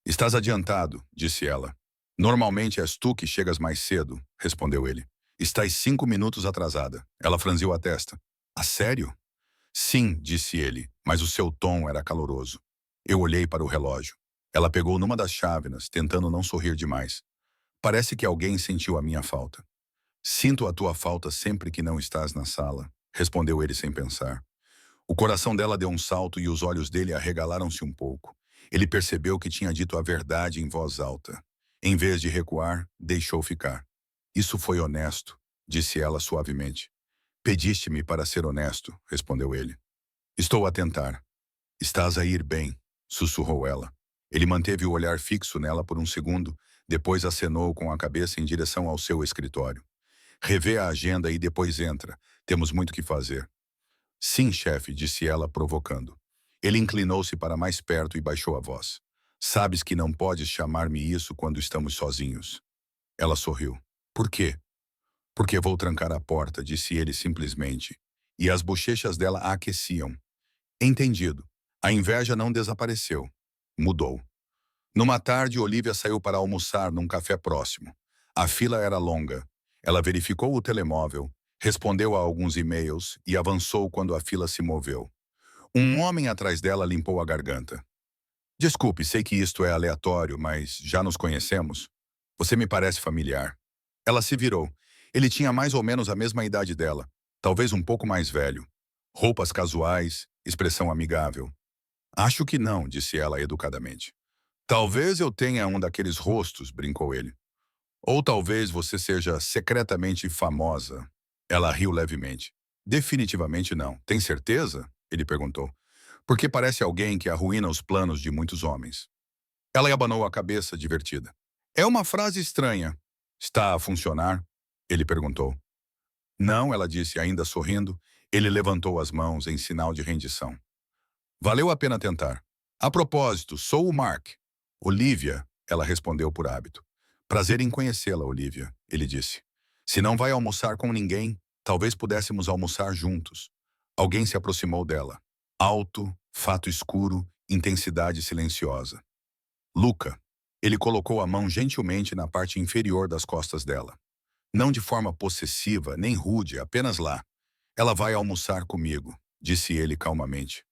A: "Estás adiantado", disse ela. "Normalmente és tu que chegas mais cedo", respondeu ele. "Estás 5 minutos atrasada." Ela franziu a testa. "A sério?" "Sim", disse ele, mas o seu tom era caloroso. Eu olhei para o relógio. Ela pegou numa das chávenas, tentando não sorrir demais. "Parece que alguém sentiu a minha falta." "Sinto a tua falta sempre que não estás na sala", respondeu ele sem pensar. O coração dela deu um salto e os olhos dele arregalaram-se um pouco. Ele percebeu que tinha dito a verdade em voz alta. Em vez de recuar, deixou ficar. "Isso foi honesto", disse ela suavemente. "Pediste-me para ser honesto", respondeu ele. "Estou a tentar." "Estás a ir bem", sussurrou ela. Ele manteve o olhar fixo nela por um segundo, depois acenou com a cabeça em direção ao seu escritório. Revê a agenda e depois entra. Temos muito que fazer. Sim, chefe, disse ela, provocando. Ele inclinou-se para mais perto e baixou a voz. Sabes que não podes chamar-me isso quando estamos sozinhos. Ela sorriu. Por quê? Porque vou trancar a porta, disse ele simplesmente. E as bochechas dela a aqueciam. Entendido. A inveja não desapareceu. Mudou. Numa tarde, Olivia saiu para almoçar num café próximo. A fila era longa. Ela verificou o telemóvel, respondeu a alguns e-mails e avançou quando a fila se moveu. Um homem atrás dela limpou a garganta. Desculpe, sei que isto é aleatório, mas já nos conhecemos? Você me parece familiar. Ela se virou. Ele tinha mais ou menos a mesma idade dela, talvez um pouco mais velho. Roupas casuais, expressão amigável. Acho que não, disse ela educadamente. Talvez eu tenha um daqueles rostos, brincou ele. Ou talvez você seja secretamente famosa. Ela riu levemente. Definitivamente não. Tem certeza? Ele perguntou. Porque parece alguém que arruína os planos de muitos homens. Ela abanou a cabeça, divertida. É uma frase estranha. Está a funcionar? Ele perguntou. Não, ela disse, ainda sorrindo. Ele levantou as mãos em sinal de rendição. Valeu a pena tentar. A propósito, sou o Mark. Olivia, ela respondeu por hábito. Prazer em conhecê-la, Olivia, ele disse. Se não vai almoçar com ninguém, talvez pudéssemos almoçar juntos. Alguém se aproximou dela. Alto, fato escuro, intensidade silenciosa. Luca. Ele colocou a mão gentilmente na parte inferior das costas dela. Não de forma possessiva, nem rude, apenas lá. Ela vai almoçar comigo, disse ele calmamente.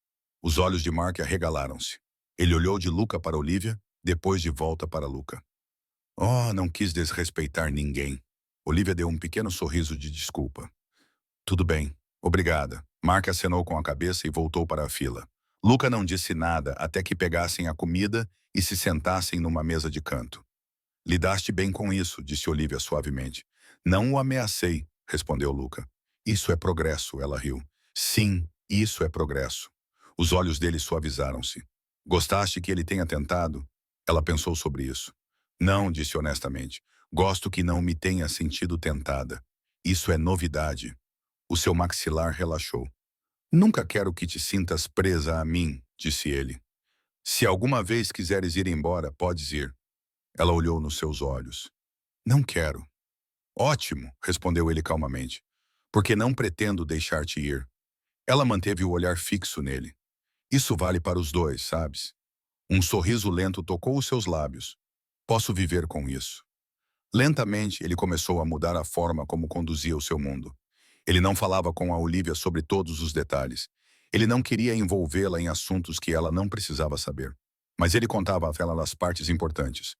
A: Os olhos de Mark arregalaram-se. Ele olhou de Luca para Olivia, depois de volta para Luca. Oh, não quis desrespeitar ninguém. Olivia deu um pequeno sorriso de desculpa. Tudo bem, obrigada. Mark acenou com a cabeça e voltou para a fila. Luca não disse nada até que pegassem a comida e se sentassem numa mesa de canto. Lidaste bem com isso, disse Olivia suavemente. Não o ameacei, respondeu Luca. Isso é progresso, ela riu. Sim, isso é progresso. Os olhos dele suavizaram-se. Gostaste que ele tenha tentado? Ela pensou sobre isso. Não, disse honestamente. Gosto que não me tenha sentido tentada. Isso é novidade. O seu maxilar relaxou. Nunca quero que te sintas presa a mim, disse ele. Se alguma vez quiseres ir embora, podes ir. Ela olhou nos seus olhos. Não quero. Ótimo, respondeu ele calmamente. Porque não pretendo deixar-te ir. Ela manteve o olhar fixo nele. Isso vale para os dois, sabes? Um sorriso lento tocou os seus lábios. Posso viver com isso. Lentamente, ele começou a mudar a forma como conduzia o seu mundo. Ele não falava com a Olivia sobre todos os detalhes. Ele não queria envolvê-la em assuntos que ela não precisava saber. Mas ele contava a ela as partes importantes.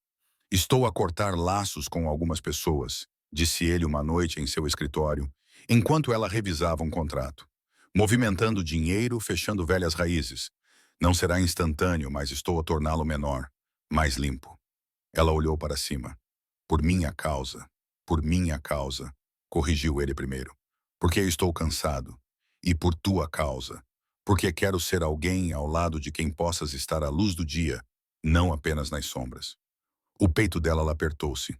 A: Estou a cortar laços com algumas pessoas, disse ele uma noite em seu escritório, enquanto ela revisava um contrato. Movimentando dinheiro, fechando velhas raízes. Não será instantâneo, mas estou a torná-lo menor, mais limpo. Ela olhou para cima. Por minha causa, corrigiu ele primeiro. Porque estou cansado. E por tua causa. Porque quero ser alguém ao lado de quem possas estar à luz do dia, não apenas nas sombras. O peito dela apertou-se.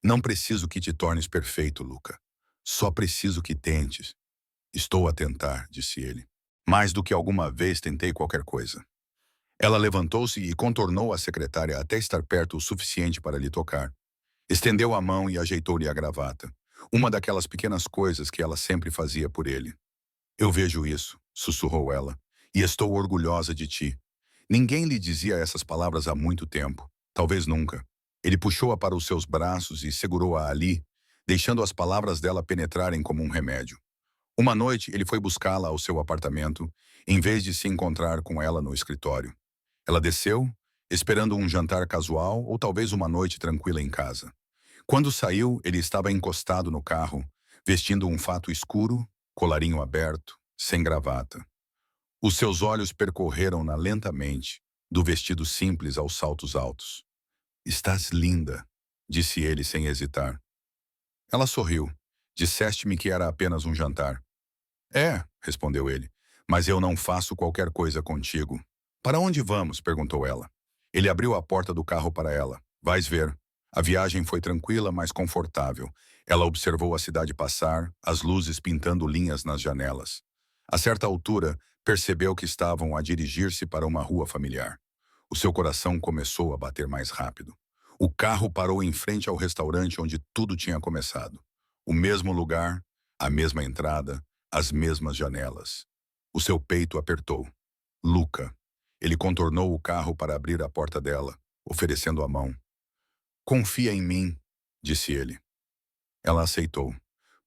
A: Não preciso que te tornes perfeito, Luca. Só preciso que tentes. Estou a tentar, disse ele. Mais do que alguma vez tentei qualquer coisa. Ela levantou-se e contornou a secretária até estar perto o suficiente para lhe tocar. Estendeu a mão e ajeitou-lhe a gravata. Uma daquelas pequenas coisas que ela sempre fazia por ele. Eu vejo isso, sussurrou ela, e estou orgulhosa de ti. Ninguém lhe dizia essas palavras há muito tempo. Talvez nunca. Ele puxou-a para os seus braços e segurou-a ali, deixando as palavras dela penetrarem como um remédio. Uma noite, ele foi buscá-la ao seu apartamento, em vez de se encontrar com ela no escritório. Ela desceu, esperando um jantar casual ou talvez uma noite tranquila em casa. Quando saiu, ele estava encostado no carro, vestindo um fato escuro, colarinho aberto, sem gravata. Os seus olhos percorreram-na lentamente, do vestido simples aos saltos altos. Estás linda, disse ele sem hesitar. Ela sorriu. Disseste-me que era apenas um jantar. É, respondeu ele, mas eu não faço qualquer coisa contigo. Para onde vamos? Perguntou ela. Ele abriu a porta do carro para ela. Vais ver. A viagem foi tranquila, mas confortável. Ela observou a cidade passar, as luzes pintando linhas nas janelas. A certa altura, percebeu que estavam a dirigir-se para uma rua familiar. O seu coração começou a bater mais rápido. O carro parou em frente ao restaurante onde tudo tinha começado. O mesmo lugar, a mesma entrada, as mesmas janelas. O seu peito apertou. Luca. Ele contornou o carro para abrir a porta dela, oferecendo a mão. Confia em mim, disse ele. Ela aceitou.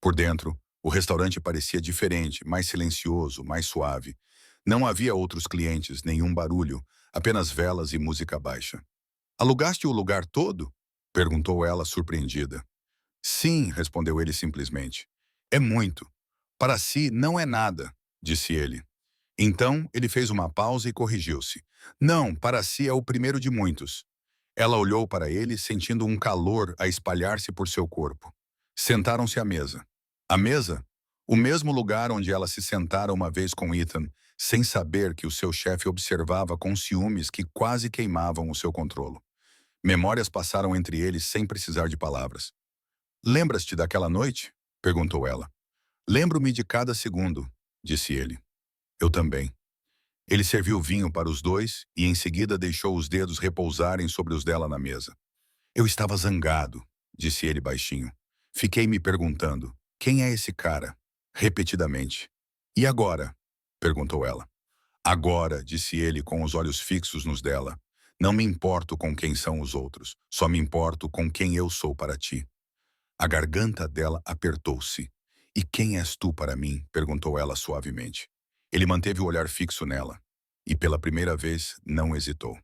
A: Por dentro, o restaurante parecia diferente, mais silencioso, mais suave. Não havia outros clientes, nenhum barulho, apenas velas e música baixa. Alugaste o lugar todo? Perguntou ela, surpreendida. Sim, respondeu ele simplesmente. É muito. Para si não é nada, disse ele. Então, ele fez uma pausa e corrigiu-se. Não, para si é o primeiro de muitos. Ela olhou para ele, sentindo um calor a espalhar-se por seu corpo. Sentaram-se à mesa. A mesa? O mesmo lugar onde ela se sentara uma vez com Ethan, sem saber que o seu chefe observava com ciúmes que quase queimavam o seu controlo. Memórias passaram entre eles sem precisar de palavras. Lembras-te daquela noite? Perguntou ela. Lembro-me de cada segundo, disse ele. Eu também. Ele serviu vinho para os dois e em seguida deixou os dedos repousarem sobre os dela na mesa. Eu estava zangado, disse ele baixinho. Fiquei me perguntando, quem é esse cara? Repetidamente. E agora? Perguntou ela. Agora, disse ele com os olhos fixos nos dela. Não me importo com quem são os outros, só me importo com quem eu sou para ti. A garganta dela apertou-se. E quem és tu para mim? Perguntou ela suavemente. Ele manteve o olhar fixo nela. E pela primeira vez não hesitou.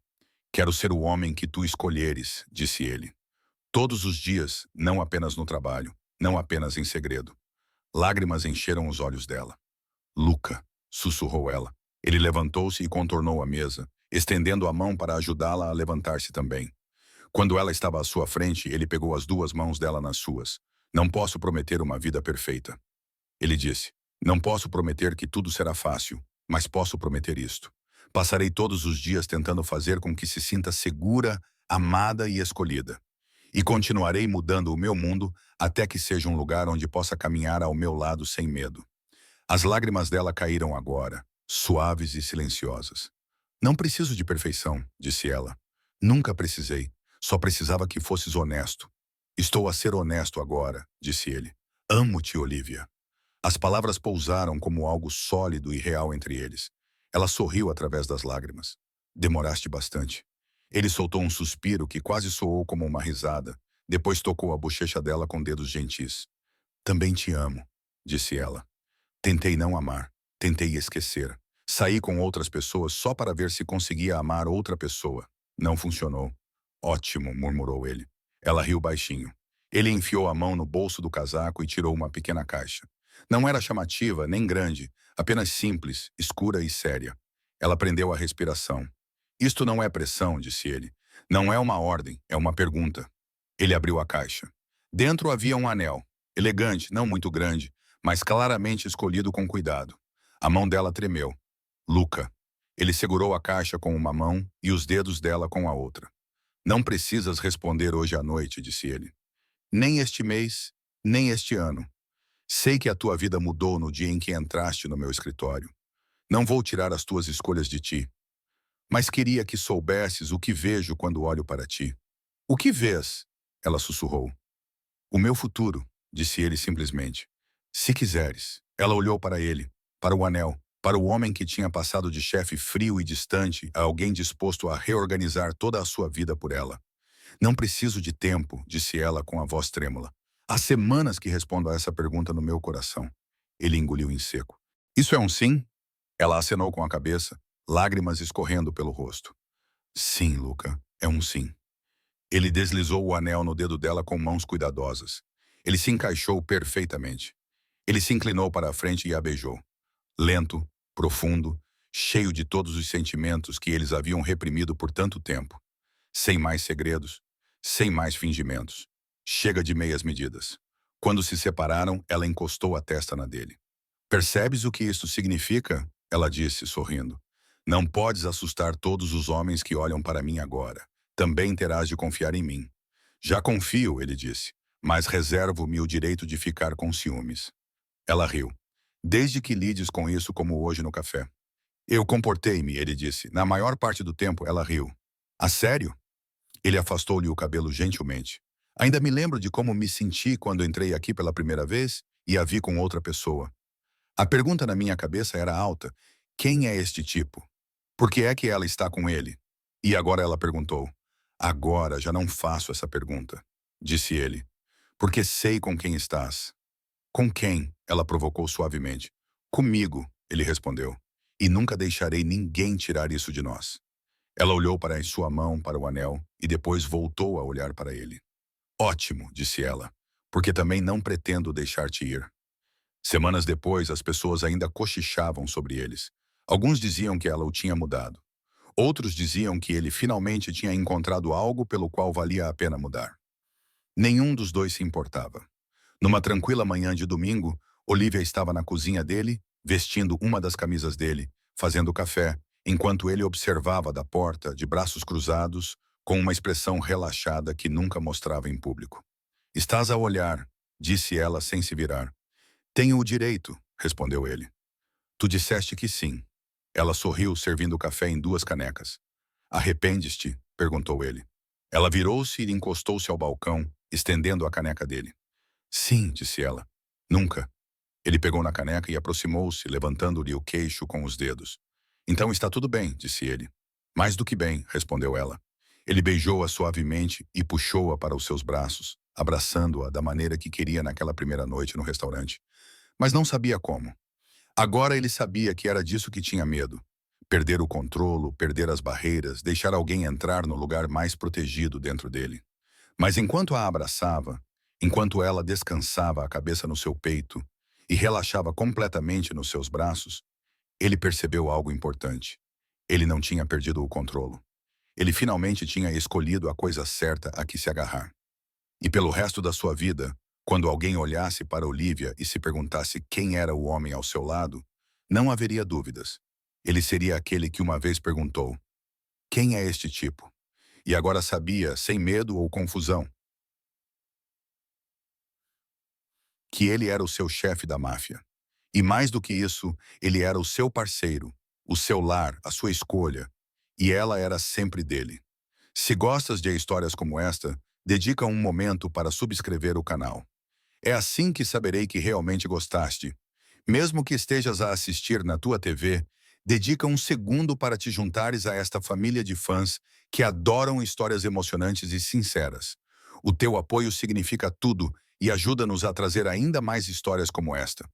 A: Quero ser o homem que tu escolheres, disse ele. Todos os dias, não apenas no trabalho, não apenas em segredo. Lágrimas encheram os olhos dela. Luca, sussurrou ela. Ele levantou-se e contornou a mesa, estendendo a mão para ajudá-la a levantar-se também. Quando ela estava à sua frente, ele pegou as duas mãos dela nas suas. Não posso prometer uma vida perfeita. Ele disse, não posso prometer que tudo será fácil, mas posso prometer isto. Passarei todos os dias tentando fazer com que se sinta segura, amada e escolhida. E continuarei mudando o meu mundo até que seja um lugar onde possa caminhar ao meu lado sem medo. As lágrimas dela caíram agora, suaves e silenciosas. Não preciso de perfeição, disse ela. Nunca precisei. Só precisava que fosses honesto. Estou a ser honesto agora, disse ele. Amo-te, Olivia. As palavras pousaram como algo sólido e real entre eles. Ela sorriu através das lágrimas. Demoraste bastante. Ele soltou um suspiro que quase soou como uma risada. Depois tocou a bochecha dela com dedos gentis. Também te amo, disse ela. Tentei não amar. Tentei esquecer. Saí com outras pessoas só para ver se conseguia amar outra pessoa. Não funcionou. Ótimo, murmurou ele. Ela riu baixinho. Ele enfiou a mão no bolso do casaco e tirou uma pequena caixa. Não era chamativa, nem grande, apenas simples, escura e séria. Ela prendeu a respiração. Isto não é pressão, disse ele. Não é uma ordem, é uma pergunta. Ele abriu a caixa. Dentro havia um anel. Elegante, não muito grande, mas claramente escolhido com cuidado. A mão dela tremeu. Luca. Ele segurou a caixa com uma mão e os dedos dela com a outra. Não precisas responder hoje à noite, disse ele. Nem este mês, nem este ano. Sei que a tua vida mudou no dia em que entraste no meu escritório. Não vou tirar as tuas escolhas de ti. Mas queria que soubesses o que vejo quando olho para ti. O que vês? Ela sussurrou. O meu futuro, disse ele simplesmente. Se quiseres. Ela olhou para ele, para o anel, para o homem que tinha passado de chefe frio e distante a alguém disposto a reorganizar toda a sua vida por ela. Não preciso de tempo, disse ela com a voz trêmula. Há semanas que respondo a essa pergunta no meu coração. Ele engoliu em seco. Isso é um sim? Ela acenou com a cabeça, lágrimas escorrendo pelo rosto. Sim, Luca, é um sim. Ele deslizou o anel no dedo dela com mãos cuidadosas. Ele se encaixou perfeitamente. Ele se inclinou para a frente e a beijou. Lento, profundo, cheio de todos os sentimentos que eles haviam reprimido por tanto tempo. Sem mais segredos, sem mais fingimentos. Chega de meias medidas. Quando se separaram, ela encostou a testa na dele. Percebes o que isso significa? Ela disse, sorrindo. Não podes assustar todos os homens que olham para mim agora. Também terás de confiar em mim. Já confio, ele disse, mas reservo-me o direito de ficar com ciúmes. Ela riu. Desde que lides com isso como hoje no café. Eu comportei-me, ele disse. Na maior parte do tempo, ela riu. A sério? Ele afastou-lhe o cabelo gentilmente. Ainda me lembro de como me senti quando entrei aqui pela primeira vez e a vi com outra pessoa. A pergunta na minha cabeça era alta. Quem é este tipo? Por que é que ela está com ele? E agora ela perguntou. Agora já não faço essa pergunta, disse ele. Porque sei com quem estás. Com quem? Ela provocou suavemente. Comigo, ele respondeu. E nunca deixarei ninguém tirar isso de nós. Ela olhou para a sua mão, para o anel, e depois voltou a olhar para ele. Ótimo, disse ela, porque também não pretendo deixar-te ir. Semanas depois, as pessoas ainda cochichavam sobre eles. Alguns diziam que ela o tinha mudado. Outros diziam que ele finalmente tinha encontrado algo pelo qual valia a pena mudar. Nenhum dos dois se importava. Numa tranquila manhã de domingo, Olivia estava na cozinha dele, vestindo uma das camisas dele, fazendo café, enquanto ele observava da porta, de braços cruzados, com uma expressão relaxada que nunca mostrava em público. Estás a olhar, disse ela sem se virar. Tenho o direito, respondeu ele. Tu disseste que sim. Ela sorriu, servindo o café em duas canecas. Arrependes-te? Perguntou ele. Ela virou-se e encostou-se ao balcão, estendendo a caneca dele. Sim, disse ela. Nunca. Ele pegou na caneca e aproximou-se, levantando-lhe o queixo com os dedos. Então está tudo bem, disse ele. Mais do que bem, respondeu ela. Ele beijou-a suavemente e puxou-a para os seus braços, abraçando-a da maneira que queria naquela primeira noite no restaurante. Mas não sabia como. Agora ele sabia que era disso que tinha medo. Perder o controlo, perder as barreiras, deixar alguém entrar no lugar mais protegido dentro dele. Mas enquanto a abraçava, enquanto ela descansava a cabeça no seu peito e relaxava completamente nos seus braços, ele percebeu algo importante. Ele não tinha perdido o controlo. Ele finalmente tinha escolhido a coisa certa a que se agarrar. E pelo resto da sua vida, quando alguém olhasse para Olivia e se perguntasse quem era o homem ao seu lado, não haveria dúvidas. Ele seria aquele que uma vez perguntou: quem é este tipo? E agora sabia, sem medo ou confusão, que ele era o seu chefe da máfia. E mais do que isso, ele era o seu parceiro, o seu lar, a sua escolha. E ela era sempre dele. Se gostas de histórias como esta, dedica um momento para subscrever o canal. É assim que saberei que realmente gostaste. Mesmo que estejas a assistir na tua TV, dedica um segundo para te juntares a esta família de fãs que adoram histórias emocionantes e sinceras. O teu apoio significa tudo e ajuda-nos a trazer ainda mais histórias como esta.